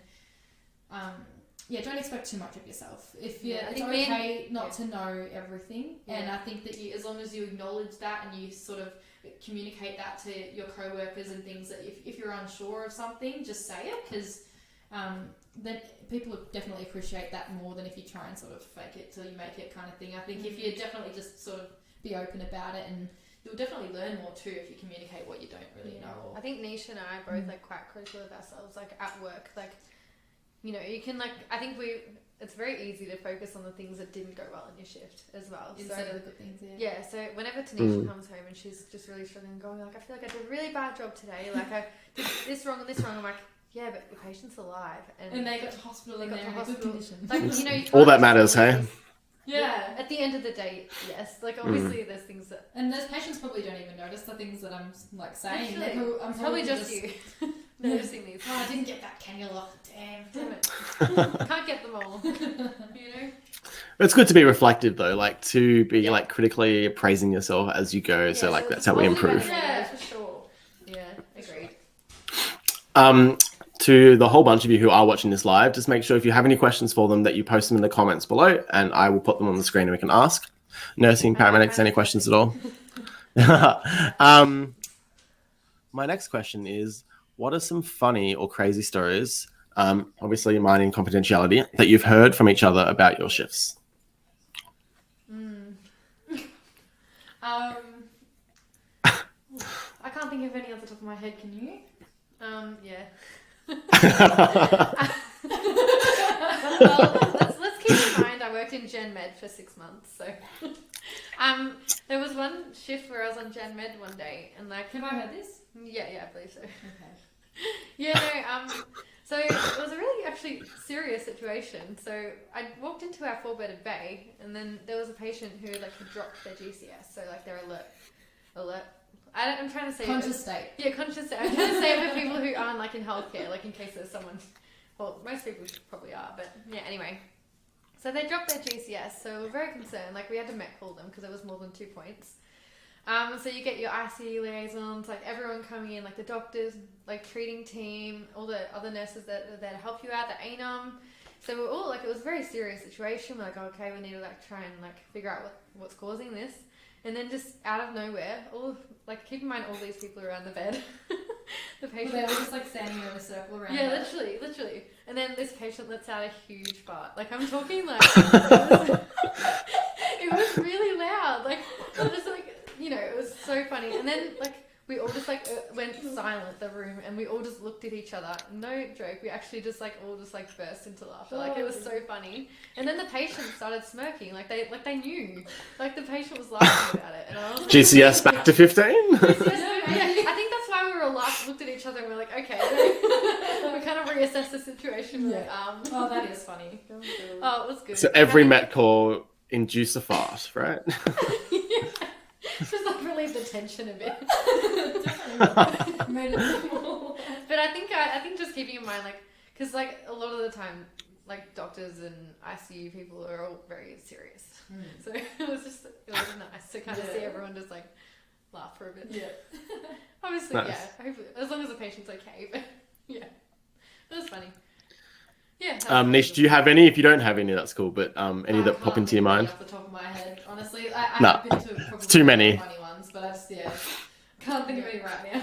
Speaker 3: Don't expect too much of yourself. It's okay not to know everything, and I think that as long as you acknowledge that and you sort of communicate that to your co-workers and things, that if you're unsure of something, just say it, because then people will definitely appreciate that more than if you try and sort of fake it till you make it kind of thing. I think if you definitely just sort of be open about it, and you'll definitely learn more too if you communicate what you don't really know.
Speaker 2: I think Tenesha and I are both like quite critical of ourselves, like at work, like. You know, you can I think it's very easy to focus on the things that didn't go well in your shift as well.
Speaker 3: Instead of the good things,
Speaker 2: yeah. So whenever Tenesha comes home and she's just really struggling, going like, I feel like I did a really bad job today. Like I did this wrong and this wrong. I'm like, yeah, but your patient's alive. And
Speaker 3: they got to hospital and they're in good condition.
Speaker 2: Like, you know,
Speaker 1: all that matters, hey?
Speaker 2: Yeah. At the end of the day, yes. Like obviously there's things that...
Speaker 3: And those patients probably don't even notice the things that I'm like saying.
Speaker 2: I'm probably just you. Noticing these.
Speaker 3: Oh, I didn't get that cannula. Damn
Speaker 2: it. Can't get them all. You know?
Speaker 1: It's good to be reflective though, like to be like critically appraising yourself as you go. So like that's how we improve.
Speaker 2: Yeah, for sure. Yeah, agreed.
Speaker 1: To the whole bunch of you who are watching this live, just make sure if you have any questions for them that you post them in the comments below, and I will put them on the screen and we can ask. Nursing, paramedics, any questions at all? My next question is, what are some funny or crazy stories, obviously mine in confidentiality, that you've heard from each other about your shifts?
Speaker 2: I can't think of any off the top of my head. Can you? Yeah. Well, let's keep in mind I worked in Gen Med for 6 months, so there was one shift where I was on Gen Med one day, and like,
Speaker 3: have I heard this?
Speaker 2: Yeah, I believe so.
Speaker 3: Okay.
Speaker 2: Yeah, no, so it was a really actually serious situation. So I walked into our 4-bedded bay, and then there was a patient who like had dropped their GCS, so like they're alert. I'm trying to say
Speaker 3: conscious state.
Speaker 2: Yeah, conscious state. I'm trying to say it for people who aren't like in healthcare, like in case there's someone. Well, most people probably are, but yeah. Anyway, so they dropped their GCS, so we were very concerned. Like we had to Met call them because it was more than 2 points. So you get your ICU liaisons, like everyone coming in, like the doctors, like treating team, all the other nurses that are there to help you out, the ANUM. So we're all like, it was a very serious situation. We're like, okay, we need to like try and like figure out what's causing this. And then just out of nowhere, keep in mind all these people around the bed. The patient.
Speaker 3: Well, they were just like standing in a circle around.
Speaker 2: Yeah, literally. And then this patient lets out a huge fart. Like I'm talking like, it was really loud. Like I'm just like, you know, it was so funny. And then like we all just like went silent, the room, and we all just looked at each other. No joke, we actually just like all just like burst into laughter. Like it was so funny. And then the patient started smirking, like they knew, like the patient was laughing about it. And I was like,
Speaker 1: GCS back to 15.
Speaker 2: Yeah, I think that's why we were all looked at each other and we're like, okay, we kind of reassessed the situation.
Speaker 3: Yeah. Oh, that is funny.
Speaker 2: Oh, it was good.
Speaker 1: So every Met call induced a fart, right?
Speaker 2: Just like relieve the tension a bit.
Speaker 3: Made it
Speaker 2: But I think just keeping in mind, like, because like a lot of the time, like doctors and ICU people are all very serious. So it was nice to kind of see everyone just like laugh for a bit.
Speaker 3: Yeah.
Speaker 2: Obviously,
Speaker 1: nice.
Speaker 2: Yeah. Hopefully, as long as the patient's okay. But yeah, it was funny. Yeah.
Speaker 1: Nish, do you have any? If you don't have any, that's cool. But any that pop into your mind?
Speaker 3: Off the top of my head, honestly, I've been to probably
Speaker 1: it's too many.
Speaker 3: Funny ones, but worst. Yeah, can't think of any right now.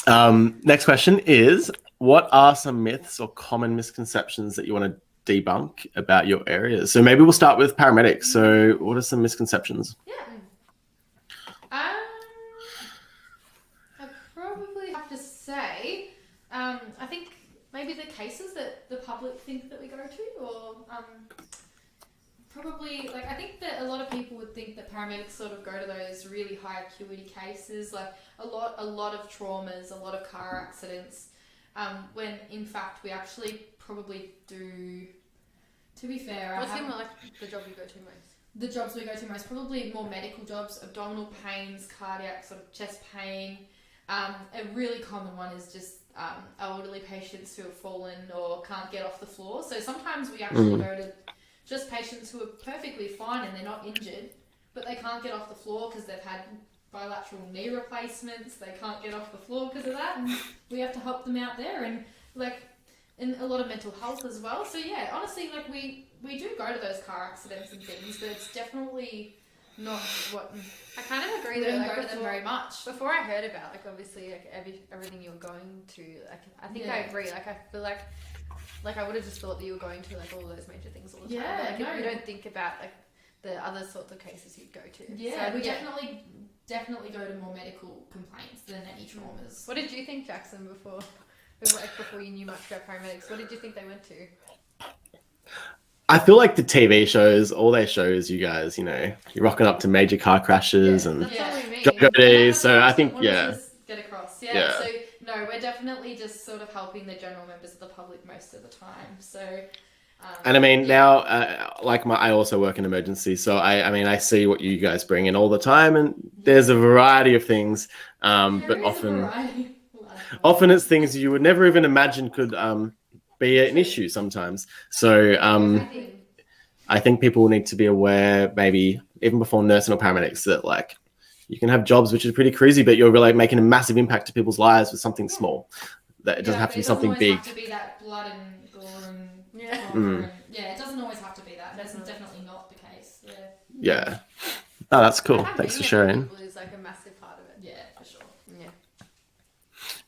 Speaker 2: Yeah.
Speaker 1: Next question is, what are some myths or common misconceptions that you want to debunk about your area? So maybe we'll start with paramedics. So what are some misconceptions?
Speaker 3: Yeah. I probably have to say, I think maybe the cases that the public think that we go to, or probably, like, I think that a lot of people would think that paramedics sort of go to those really high acuity cases, like a lot of traumas, a lot of car accidents, when in fact we actually probably do. To be fair,
Speaker 2: What's like the job you go to most?
Speaker 3: The jobs we go to most, probably more medical jobs, abdominal pains, cardiac, sort of chest pain. A really common one is just elderly patients who have fallen or can't get off the floor. So sometimes we actually go to just patients who are perfectly fine and they're not injured, but they can't get off the floor because they've had bilateral knee replacements. They can't get off the floor because of that. And we have to help them out there, and like in a lot of mental health as well. So yeah, honestly, like we do go to those car accidents and things, but it's definitely not what
Speaker 2: I kind of agree
Speaker 3: we
Speaker 2: that
Speaker 3: don't
Speaker 2: like
Speaker 3: go to them very much.
Speaker 2: Before I heard about like obviously like everything you were going to, like I think I agree. Like I feel like I would have just thought that you were going to like all those major things all the time.
Speaker 3: Yeah,
Speaker 2: like
Speaker 3: no.
Speaker 2: you don't think about like the other sorts of cases you'd go to.
Speaker 3: Yeah,
Speaker 2: so,
Speaker 3: we definitely go to more medical complaints than any traumas.
Speaker 2: What did you think, Jackson, before you knew much about paramedics? What did you think they went to?
Speaker 1: I feel like the TV shows, all they show is you guys, you're rocking up to major car crashes and
Speaker 2: That's all we mean.
Speaker 1: go days. So I think,
Speaker 3: Get across. Yeah.
Speaker 1: Yeah.
Speaker 3: So no, we're definitely just sort of helping the general members of the public most of the time. So.
Speaker 1: And I mean, now, I also work in emergency, so I mean, I see what you guys bring in all the time, and there's a variety of things, but often it's things you would never even imagine could be an issue sometimes. So I think people need to be aware, maybe even before nursing or paramedics, that like you can have jobs which are pretty crazy, but you're really making a massive impact to people's lives with something small. That it doesn't have to be something big.
Speaker 3: It doesn't always have to be that blood and gore and it doesn't always have to be that. That's definitely not the case.
Speaker 1: Yeah. Oh, that's cool. Thanks for sharing.
Speaker 2: Is like a massive part of it.
Speaker 3: Yeah, for sure.
Speaker 2: Yeah.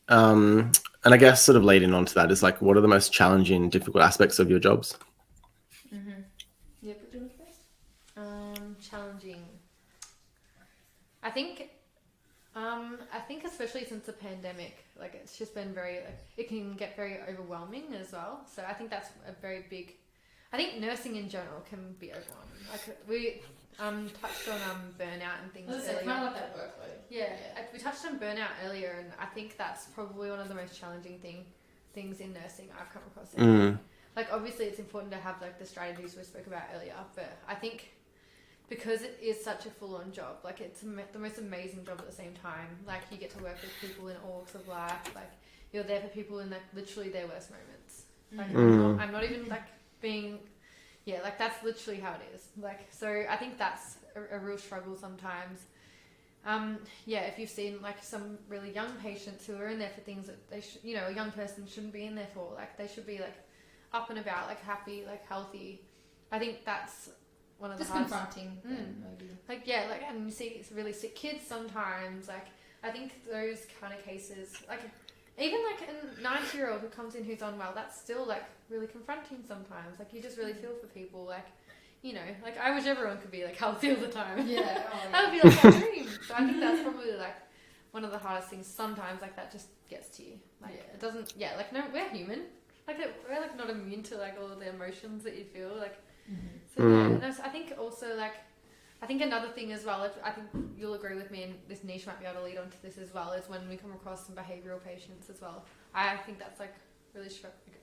Speaker 1: And I guess sort of leading on to that is like, what are the most challenging, difficult aspects of your jobs?
Speaker 3: Yeah, but do it first.
Speaker 2: Challenging. I think especially since the pandemic, like it's just been very, like, it can get very overwhelming as well. So I think that's a very big. I think nursing in general can be overwhelming. Like we touched on burnout and things earlier.
Speaker 3: Kind of like that workload.
Speaker 2: Yeah, we touched on burnout earlier, and I think that's probably one of the most challenging things in nursing I've come across. Like obviously it's important to have like the strategies we spoke about earlier, but I think because it is such a full-on job, like it's the most amazing job at the same time. Like you get to work with people in all walks of life. Like you're there for people in like literally their worst moments. Like I'm not even like being, like that's literally how it is. Like so, I think that's a real struggle sometimes. If you've seen like some really young patients who are in there for things that they should, a young person shouldn't be in there for. Like they should be like up and about, like happy, like healthy. I think that's one of the hardest.
Speaker 3: Confronting, maybe.
Speaker 2: And you see it's really sick kids sometimes. Like I think those kind of cases, like even like a 90-year-old who comes in who's unwell, that's still like really confronting sometimes. Like you just really feel for people. Like like I wish everyone could be like healthy all the time.
Speaker 3: Yeah,
Speaker 2: that would be like my dream. So I think that's probably like one of the hardest things. Sometimes like that just gets to you. Like it doesn't. Yeah, like no, we're human. Like we're like not immune to like all of the emotions that you feel. Like so I think also like I think another thing as well. I think you'll agree with me, and this niche might be able to lead onto this as well. Is when we come across some behavioural patients as well. I think that's like really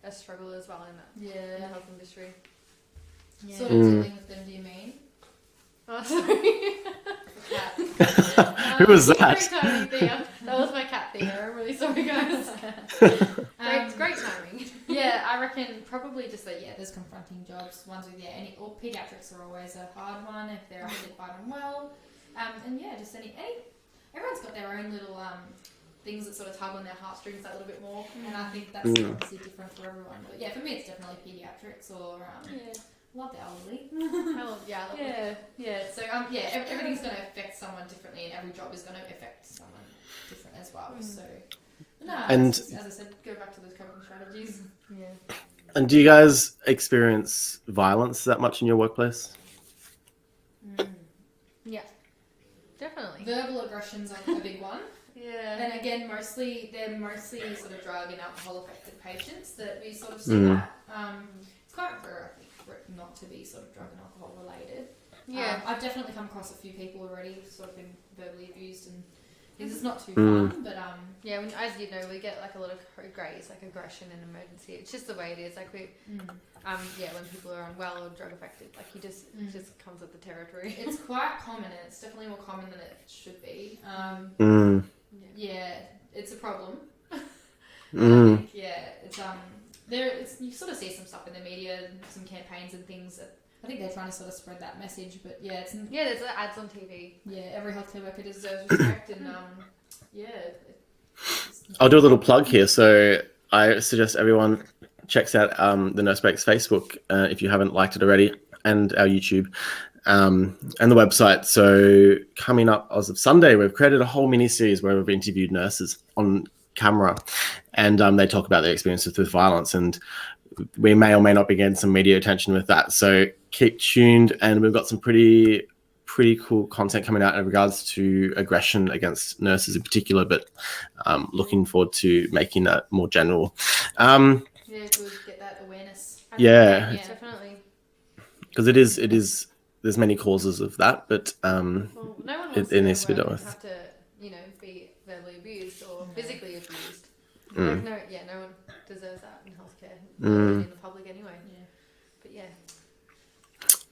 Speaker 2: a struggle as well in that in the health industry. Yeah.
Speaker 3: Sort of dealing with them, do you mean?
Speaker 2: Oh, sorry.
Speaker 1: Who was that?
Speaker 2: Great timing, Thea. That was my cat, Thea. I'm really sorry, guys. Great timing.
Speaker 3: Yeah, I reckon probably just that. There's confronting jobs. Ones with all pediatrics are always a hard one if they're actually quite unwell. Just any everyone's got their own little things that sort of tug on their heartstrings that little bit more, and I think that's obviously different for everyone. But for me, it's definitely pediatrics or love the elderly.
Speaker 2: I love
Speaker 3: So everything's going to affect someone differently, and every job is going to affect someone different as well. So, as I said, go back to those coping strategies.
Speaker 2: Yeah.
Speaker 1: And do you guys experience violence that much in your workplace?
Speaker 2: Yeah. Definitely.
Speaker 3: Verbal aggression's a big one.
Speaker 2: Yeah.
Speaker 3: And again, they're mostly sort of drug and alcohol affected patients that we sort of see that. It's quite rare, I think, for it not to be sort of drug and alcohol related.
Speaker 2: Yeah.
Speaker 3: I've definitely come across a few people already sort of been verbally abused, and it's not too fun, but
Speaker 2: yeah, as you know, we get like a lot of grays, like aggression and emergency. It's just the way it is. Like we, when people are unwell or drug affected, like it just comes with the territory.
Speaker 3: It's quite common, and it's definitely more common than it should be. Yeah, it's a problem. It's you sort of see some stuff in the media, and some campaigns and things that I think they're trying to sort of spread that message. But there's
Speaker 2: ads on TV. Yeah,
Speaker 3: every healthcare worker deserves respect, and
Speaker 1: I'll do a little plug here. So I suggest everyone checks out the Nurse Breaks Facebook if you haven't liked it already, and our YouTube. And the website. So coming up as of Sunday, we've created a whole mini series where we've interviewed nurses on camera, and they talk about their experiences with violence, and we may or may not be getting some media attention with that. So keep tuned, and we've got some pretty cool content coming out in regards to aggression against nurses in particular, but looking forward to making that more general.
Speaker 3: We'll get that awareness.
Speaker 1: Yeah,
Speaker 2: definitely.
Speaker 1: Because it is. There's many causes of that, but
Speaker 2: no one wants
Speaker 1: it needs to be dealt with.
Speaker 2: Have to, be verbally abused or physically abused. Like no one deserves that in healthcare, in the public anyway. Yeah. But yeah.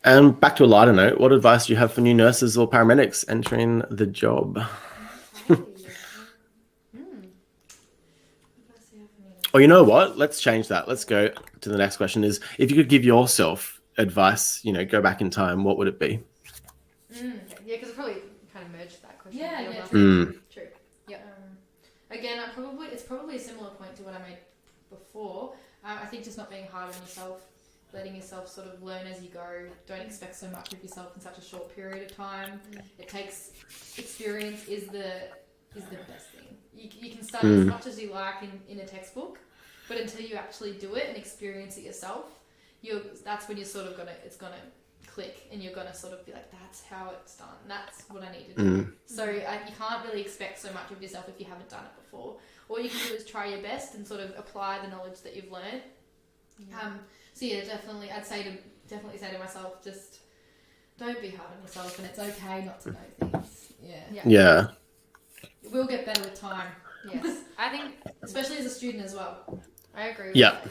Speaker 1: And back to a lighter note, what advice do you have for new nurses or paramedics entering the job? Oh, you know what? Let's change that. Let's go to the next question. Is if you could give yourself advice, go back in time, what would it be?
Speaker 2: Yeah, because it probably kind of merged that question.
Speaker 3: Yeah.
Speaker 2: True. Yeah.
Speaker 3: Again, it's probably a similar point to what I made before. I think just not being hard on yourself, letting yourself sort of learn as you go. Don't expect so much of yourself in such a short period of time. It takes experience is the best thing. You can study as much as you like in a textbook, but until you actually do it and experience it yourself, that's when you're sort of it's gonna click, and you're gonna sort of be like, that's how it's done. That's what I need to do. So you can't really expect so much of yourself if you haven't done it before. All you can do is try your best and sort of apply the knowledge that you've learned. Definitely, definitely say to myself, just don't be hard on yourself, and it's okay not to know things.
Speaker 1: Yeah.
Speaker 3: It will get better with time.
Speaker 2: Yes, I think,
Speaker 3: especially as a student as well.
Speaker 2: I agree with
Speaker 1: that.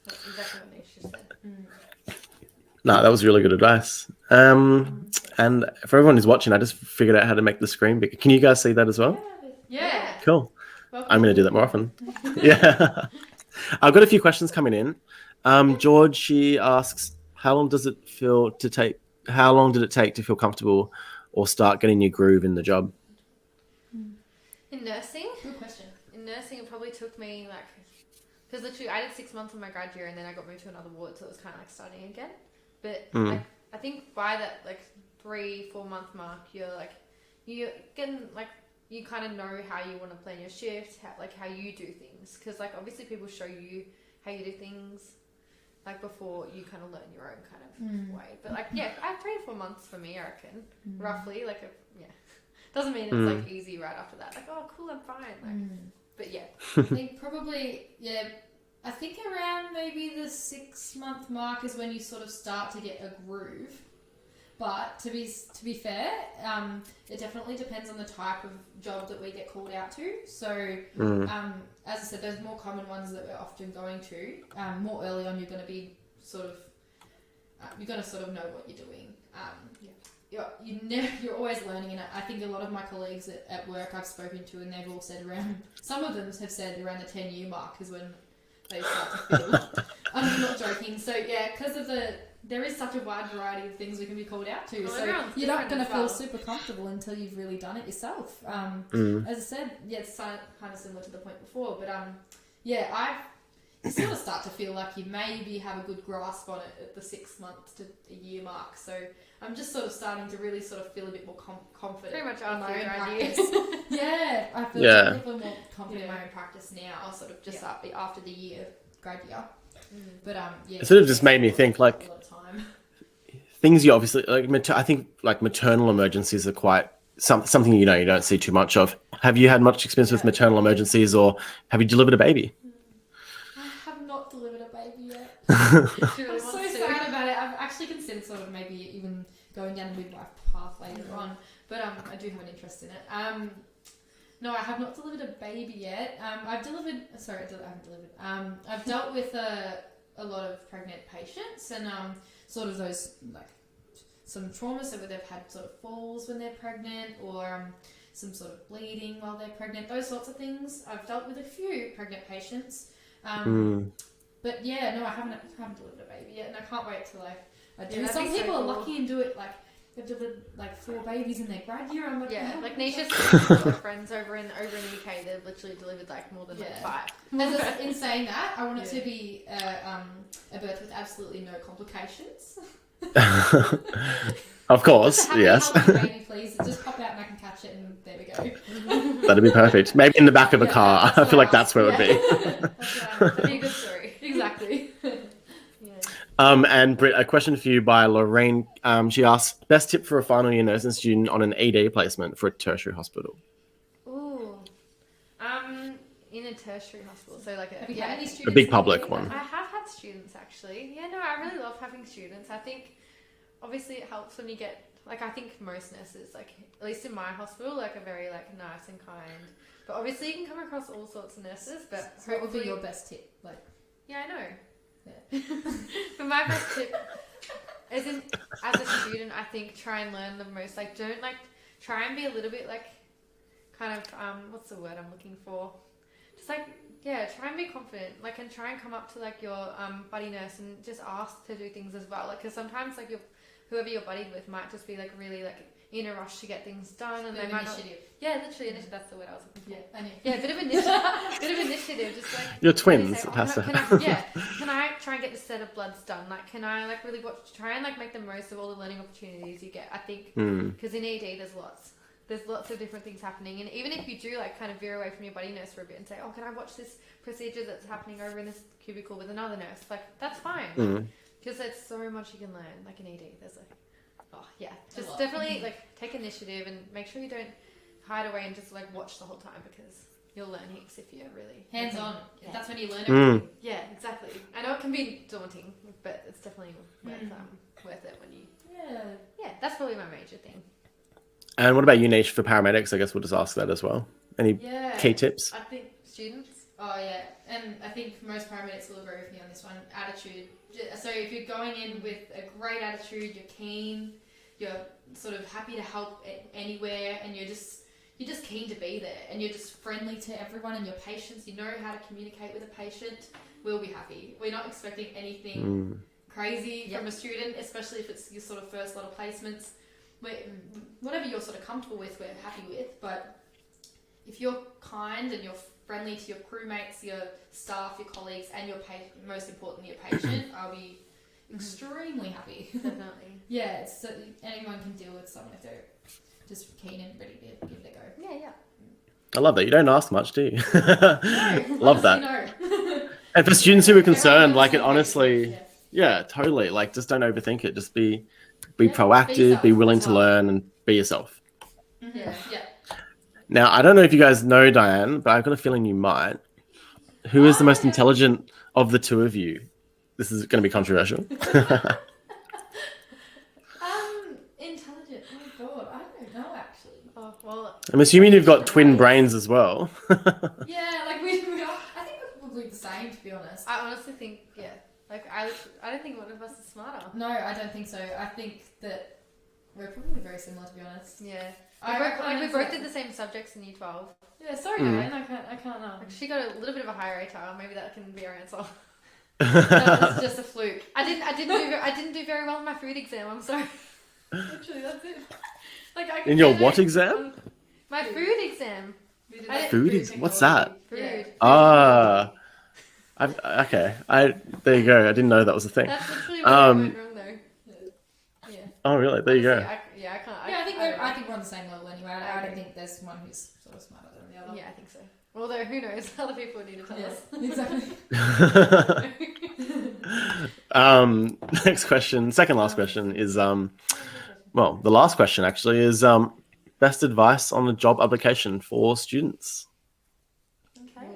Speaker 2: That's exactly what Nisha said.
Speaker 1: No, that was really good advice. And for everyone who's watching, I just figured out how to make the screen bigger. Can you guys see that as well?
Speaker 3: Yeah.
Speaker 1: Cool.
Speaker 3: Welcome.
Speaker 1: I'm going to do that more often. Yeah. I've got a few questions coming in. George, she asks, how long did it take to feel comfortable or start getting your groove in the job?
Speaker 2: In nursing?
Speaker 3: Good question.
Speaker 2: In nursing, it probably took me because literally I did 6 months of my grad year, and then I got moved to another ward, so it was kind of like starting again. But I think by that 3-4 month mark, you kind of know how you want to plan your shifts, how you do things, because obviously people show you how you do things before you kind of learn your own kind of way. But 3 to 4 months for me, I reckon, roughly. Doesn't mean it's easy right after that. Oh, cool, I'm fine. But yeah,
Speaker 3: I think probably I think around maybe the 6 month mark is when you sort of start to get a groove. But to be fair, it definitely depends on the type of job that we get called out to. So as I said, there's more common ones that we're often going to. More early on, you're going to be you're going to sort of know what you're doing. You're always learning, and I think a lot of my colleagues at work I've spoken to, and they've all said some of them have said around the 10-year mark is when they start to feel. I'm not joking. So because of there is such a wide variety of things we can be called out to. So you're not going to feel super comfortable until you've really done it yourself. As I said, it's kind of similar to the point before, but you sort of start to feel like you maybe have a good grasp on it at the 6 months to a year mark. So I'm just sort of starting to really sort of feel a bit more confident.
Speaker 2: Pretty much
Speaker 3: in my
Speaker 2: after
Speaker 3: own
Speaker 2: grad
Speaker 3: practice. Yeah, I feel a little more confident in my own practice now. Sort of just after the year, grad year. But yeah,
Speaker 1: It sort of just made me think, like,
Speaker 3: a lot of time.
Speaker 1: things you obviously like. I think like maternal emergencies are quite something you don't see too much of. Have you had much experience with maternal emergencies, or have you delivered a baby?
Speaker 3: I have not delivered a baby yet.
Speaker 2: She really
Speaker 3: I'm so
Speaker 2: wants to.
Speaker 3: sad about it. I've actually considered sort of maybe even going down the midwife path later on, but I do have an interest in it. No, I have not delivered a baby yet. I've delivered. Sorry, I haven't delivered. I've dealt with a lot of pregnant patients and sort of those like some traumas, so where they've had sort of falls when they're pregnant or some sort of bleeding while they're pregnant. Those sorts of things. I've dealt with a few pregnant patients. But yeah, no, I haven't delivered a baby yet, and I can't wait till I do.
Speaker 2: Yeah,
Speaker 3: Some people
Speaker 2: so
Speaker 3: are
Speaker 2: cool.
Speaker 3: lucky and do it like they've delivered like 4 babies in their grad year. I'm like,
Speaker 2: Yeah,
Speaker 3: oh,
Speaker 2: like
Speaker 3: my
Speaker 2: Nisha's
Speaker 3: God.
Speaker 2: friends over in the UK, they've literally delivered like more than like
Speaker 3: Yeah.
Speaker 2: 5.
Speaker 3: In saying that, I want it to be a birth with absolutely no complications.
Speaker 1: Of course,
Speaker 3: Just a happy,
Speaker 1: yes.
Speaker 3: healthy baby, please. Just pop out and I can catch it, and there we go.
Speaker 1: That'd be perfect. Maybe in the back of a car.
Speaker 3: that's
Speaker 1: I
Speaker 3: what
Speaker 1: feel like
Speaker 3: I
Speaker 1: that's where it would be.
Speaker 2: That'd be a good story.
Speaker 3: Exactly.
Speaker 2: Yeah.
Speaker 1: And Britt, a question for you by Lorraine. She asks, best tip for a final year nursing student on an ED placement for a tertiary hospital?
Speaker 2: Ooh. In a tertiary hospital, so like
Speaker 3: Have you had any
Speaker 1: A
Speaker 3: students?
Speaker 1: big public one.
Speaker 2: I have had students actually. Yeah, no, I really love having students. I think obviously it helps when you get like I think most nurses, like at least in my hospital, like are very like nice and kind. But obviously you can come across all sorts of nurses. But
Speaker 3: So what would be your best tip? Like,
Speaker 2: yeah, I know.
Speaker 3: Yeah.
Speaker 2: But my best tip as a student, I think try and learn the most. Like don't like try and be a little bit like kind of what's the word I'm looking for? Just like try and be confident. Like and try and come up to like your buddy nurse and just ask to do things as well. Like because sometimes like whoever you're buddied with might just be like really like in a rush to get things done and they might
Speaker 3: initiative.
Speaker 2: literally initiative. That's the word I was looking for.
Speaker 3: Yeah, I know.
Speaker 2: Yeah, bit of initiative. Just like
Speaker 1: You're
Speaker 2: really
Speaker 1: twins.
Speaker 2: say,
Speaker 1: It has to.
Speaker 2: can I try and get this set of bloods done? Like, can I like really try and like make the most of all the learning opportunities you get? I think because in ED there's lots of different things happening, and even if you do like kind of veer away from your buddy nurse for a bit and say, oh, can I watch this procedure that's happening over in this cubicle with another nurse? Like that's fine because there's so much you can learn. Like in ED, there's like. Oh yeah, just definitely like take initiative and make sure you don't hide away and just like watch the whole time because you'll learn heaps if you're really
Speaker 3: Hands on.
Speaker 2: Yeah.
Speaker 3: That's when you learn everything.
Speaker 2: Yeah, exactly. I know it can be daunting, but it's definitely worth it when you. Yeah, that's probably my major thing.
Speaker 1: And what about you, Nish, for paramedics? I guess we'll just ask that as well. Any key tips?
Speaker 2: I think students.
Speaker 3: Oh yeah, and I think most paramedics will agree with me on this one. Attitude. So if you're going in with a great attitude, you're keen, you're sort of happy to help anywhere, and you're just keen to be there, and you're just friendly to everyone and your patients. You know how to communicate with a patient. We'll be happy. We're not expecting anything crazy from a student, especially if it's your sort of first lot of placements. Whatever you're sort of comfortable with, we're happy with. But if you're kind and you're friendly to your crewmates, your staff, your colleagues, and your most importantly, your patient, I'll be extremely happy.
Speaker 2: Definitely.
Speaker 3: Yeah, so anyone can deal with someone if they're just keen and ready to give it a go.
Speaker 2: Yeah.
Speaker 1: I love that. You don't ask much, do you?
Speaker 3: No,
Speaker 1: Love that.
Speaker 3: No.
Speaker 1: And for students who are concerned, like it
Speaker 3: Everyone
Speaker 1: honestly,
Speaker 3: yeah.
Speaker 1: yeah, totally. Like just don't overthink it. Just be
Speaker 3: Yeah,
Speaker 1: proactive,
Speaker 3: be yourself
Speaker 1: be willing
Speaker 3: as
Speaker 1: to
Speaker 3: well.
Speaker 1: learn, and be yourself.
Speaker 3: Yeah.
Speaker 1: Now, I don't know if you guys know Diane, but I've got a feeling you might. Who is the most intelligent of the two of you? This is going to be controversial.
Speaker 3: Intelligent. Oh my god, I don't know actually.
Speaker 2: Oh well.
Speaker 1: I'm assuming you've got twin brains as well.
Speaker 3: Yeah, like we are. I think we're probably the same, to be honest.
Speaker 2: I honestly think Like I don't think one of us is smarter.
Speaker 3: No, I don't think so. I think that we're probably very similar, to be honest.
Speaker 2: Yeah.
Speaker 3: I
Speaker 2: We both did the same subjects in Year 12.
Speaker 3: Yeah, sorry, Diane. I can't.
Speaker 2: Like, she got a little bit of a higher ATAR. Maybe that can be our answer. That was just a fluke. I didn't do very well in my food exam. I'm sorry. Literally, that's it. Like I.
Speaker 1: In your what exam?
Speaker 2: My food exam.
Speaker 1: What's that?
Speaker 2: Food.
Speaker 3: Yeah.
Speaker 1: Ah, Okay. There you go. I didn't know that was a thing.
Speaker 2: That's literally where I went wrong though. Yeah.
Speaker 1: Oh, really? There you go.
Speaker 2: I can't.
Speaker 3: Yeah, I think we're on the same level anyway. I don't think there's one who's sort of smarter than the other.
Speaker 2: Yeah, I think so. Although, who knows? Other people need to tell us.
Speaker 3: Exactly.
Speaker 1: Next question, second last question is, well, the last question actually is, best advice on a job application for students.
Speaker 2: Okay.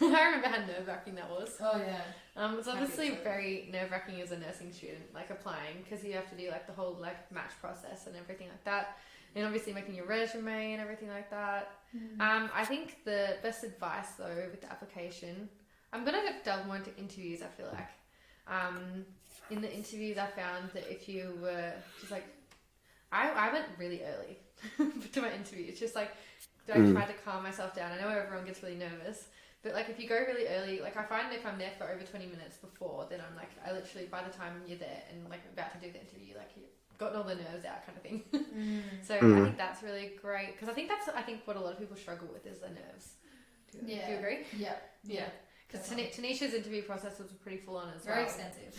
Speaker 2: I remember how nerve-wracking that was.
Speaker 3: Oh yeah.
Speaker 2: It's obviously very nerve-wracking as a nursing student, like applying, because you have to do like the whole like match process and everything like that, and obviously making your resume and everything like that. I think the best advice though with the application, I'm gonna delve more into interviews. I feel like, in the interviews I found that if you were just like, I went really early to my interview. It's just like, I tried to calm myself down. I know everyone gets really nervous. But like if you go really early, like I find if I'm there for over 20 minutes before, then I'm like, I literally, by the time you're there and like about to do the interview, like you've gotten all the nerves out kind of thing. So I think that's really great, because I think what a lot of people struggle with is the nerves. Do you agree?
Speaker 3: Yeah.
Speaker 2: Because Tenesha's interview process was pretty full on as well.
Speaker 3: Very extensive.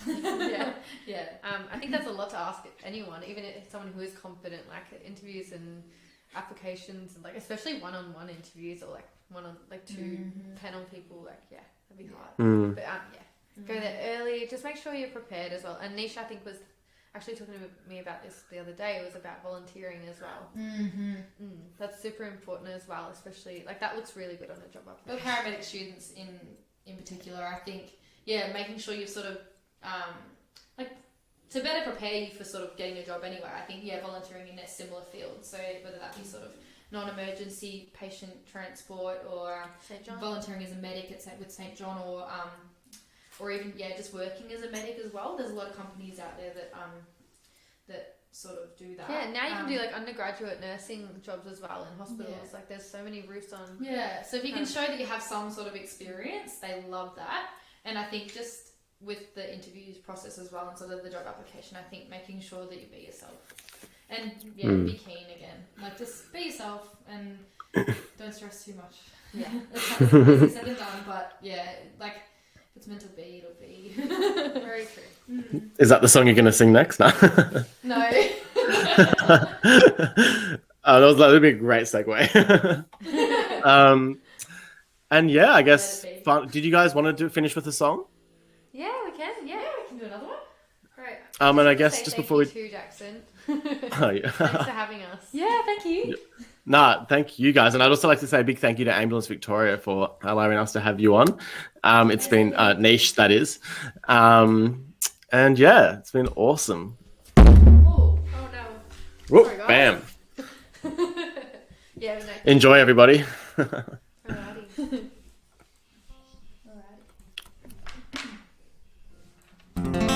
Speaker 2: Yeah. I think that's a lot to ask anyone, even if someone who is confident, like interviews and applications, and like especially one-on-one interviews, or like two panel people, like that'd be hard. But go there early. Just make sure you're prepared as well. And Nisha, I think, was actually talking to me about this the other day. It was about volunteering as well. That's super important as well, especially like that looks really good on a job application.
Speaker 3: For paramedic students in particular, I think making sure you've sort of like to better prepare you for sort of getting a job anyway. I think volunteering in a similar field, so whether that be sort of non-emergency patient transport, or volunteering as a medic with St. John, or even just working as a medic as well. There's a lot of companies out there that sort of do that.
Speaker 2: Yeah, now you can do like undergraduate nursing jobs as well in hospitals. Like there's so many routes on.
Speaker 3: Yeah, so if you can show that you have some sort of experience, they love that. And I think just with the interviews process as well, and sort of the job application, I think making sure that you be yourself. And be keen again. Like just be yourself and don't stress too much. Yeah, that's easy said and done, but like if it's meant to be, it'll be.
Speaker 2: Very true.
Speaker 1: Is that the song you're going to sing next? No.
Speaker 3: No.
Speaker 1: That'd be a great segue. And I guess, did you guys want to finish with a song?
Speaker 2: Yeah, we can. Yeah,
Speaker 3: we can do another one.
Speaker 2: Great.
Speaker 1: And I guess just before we.
Speaker 2: Thank you, Jackson.
Speaker 1: Oh, yeah.
Speaker 2: Thanks for having us.
Speaker 3: Yeah, thank you.
Speaker 1: Nah, thank you guys. And I'd also like to say a big thank you to Ambulance Victoria for allowing us to have you on. It's been niche, that is. And it's been awesome.
Speaker 2: Oh no.
Speaker 1: Whoop,
Speaker 2: Sorry, guys.
Speaker 1: bam.
Speaker 2: No.
Speaker 1: Enjoy, everybody.
Speaker 2: Alrighty.
Speaker 4: I've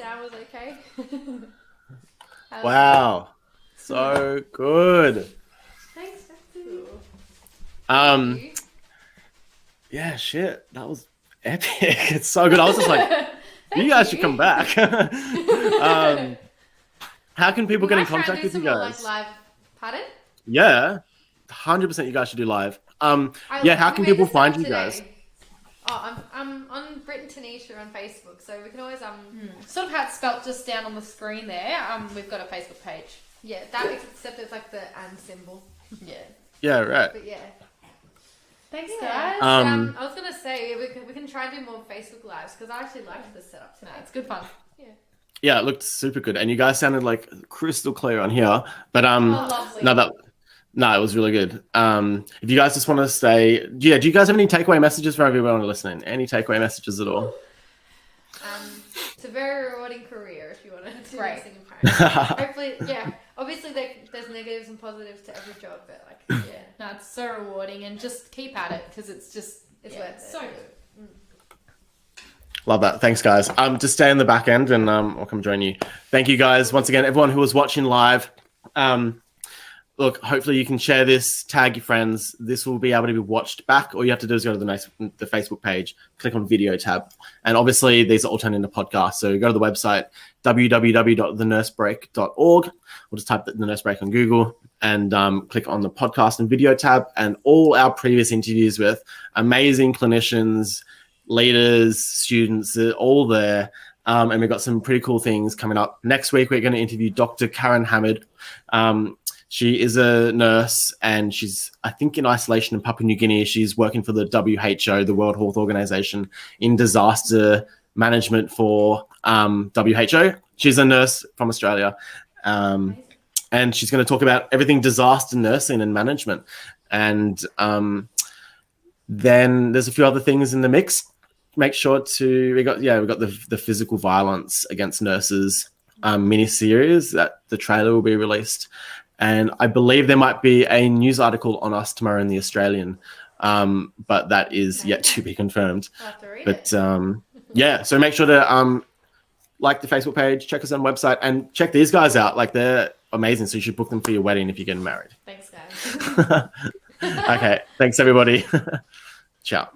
Speaker 2: sound was okay.
Speaker 1: Wow. So good.
Speaker 2: Thanks, Betsy.
Speaker 1: Yeah, shit. That was epic. It's so good. I was just like, you guys should come back. How can people get in contact with you guys?
Speaker 2: Live, pardon?
Speaker 1: Yeah, 100% you guys should do live. Yeah, how can people find you guys?
Speaker 2: Oh, I'm on Britt and Tenesha on Facebook, so we can always
Speaker 3: sort of how it's spelt just down on the screen there. We've got a Facebook page.
Speaker 2: Yeah, that except it's like the and symbol.
Speaker 3: Yeah.
Speaker 1: Yeah, right.
Speaker 2: But yeah.
Speaker 3: Thanks,
Speaker 2: Yeah.
Speaker 3: guys.
Speaker 2: I was gonna say we can try and do more Facebook lives because I actually liked the setup tonight.
Speaker 3: It's good fun.
Speaker 1: Yeah, it looked super good, and you guys sounded like crystal clear on here. But
Speaker 3: lovely.
Speaker 1: no, it was really good. If you guys just want to say, do you guys have any takeaway messages for everyone listening? Any takeaway messages at all?
Speaker 2: It's a very rewarding career if you want to do
Speaker 3: Right.
Speaker 2: nursing and paramedic. Hopefully, yeah. Obviously, there's negatives and positives to every job, but like, yeah,
Speaker 3: No, it's so rewarding, and just keep at it because it's just
Speaker 2: it's
Speaker 3: yeah,
Speaker 2: worth it.
Speaker 3: so good.
Speaker 1: Love that. Thanks, guys. Just stay in the back end, and I'll come join you. Thank you, guys, once again, everyone who was watching live. Look, hopefully you can share this, tag your friends. This will be able to be watched back. All you have to do is go to the Facebook page, click on video tab. And obviously these are all turned into podcasts. So go to the website, www.thenursebreak.org. We'll just type the Nurse Break on Google and click on the podcast and video tab. And all our previous interviews with amazing clinicians, leaders, students, they're all there. And we've got some pretty cool things coming up. Next week, we're going to interview Dr. Karen Hamid. She is a nurse and she's, I think, in isolation in Papua New Guinea. She's working for the WHO, the World Health Organization, in disaster management for WHO. She's a nurse from Australia. And she's going to talk about everything disaster nursing and management. And then there's a few other things in the mix. Make sure to, we got the physical violence against nurses mini-series that the trailer will be released. And I believe there might be a news article on us tomorrow in The Australian, but that is yet to be confirmed.
Speaker 2: I'll have to read
Speaker 1: But
Speaker 2: it.
Speaker 1: yeah, so make sure to like the Facebook page, check us on the website, and check these guys out. Like, they're amazing, so you should book them for your wedding if you're getting married.
Speaker 2: Thanks, guys.
Speaker 1: Okay, thanks, everybody. Ciao.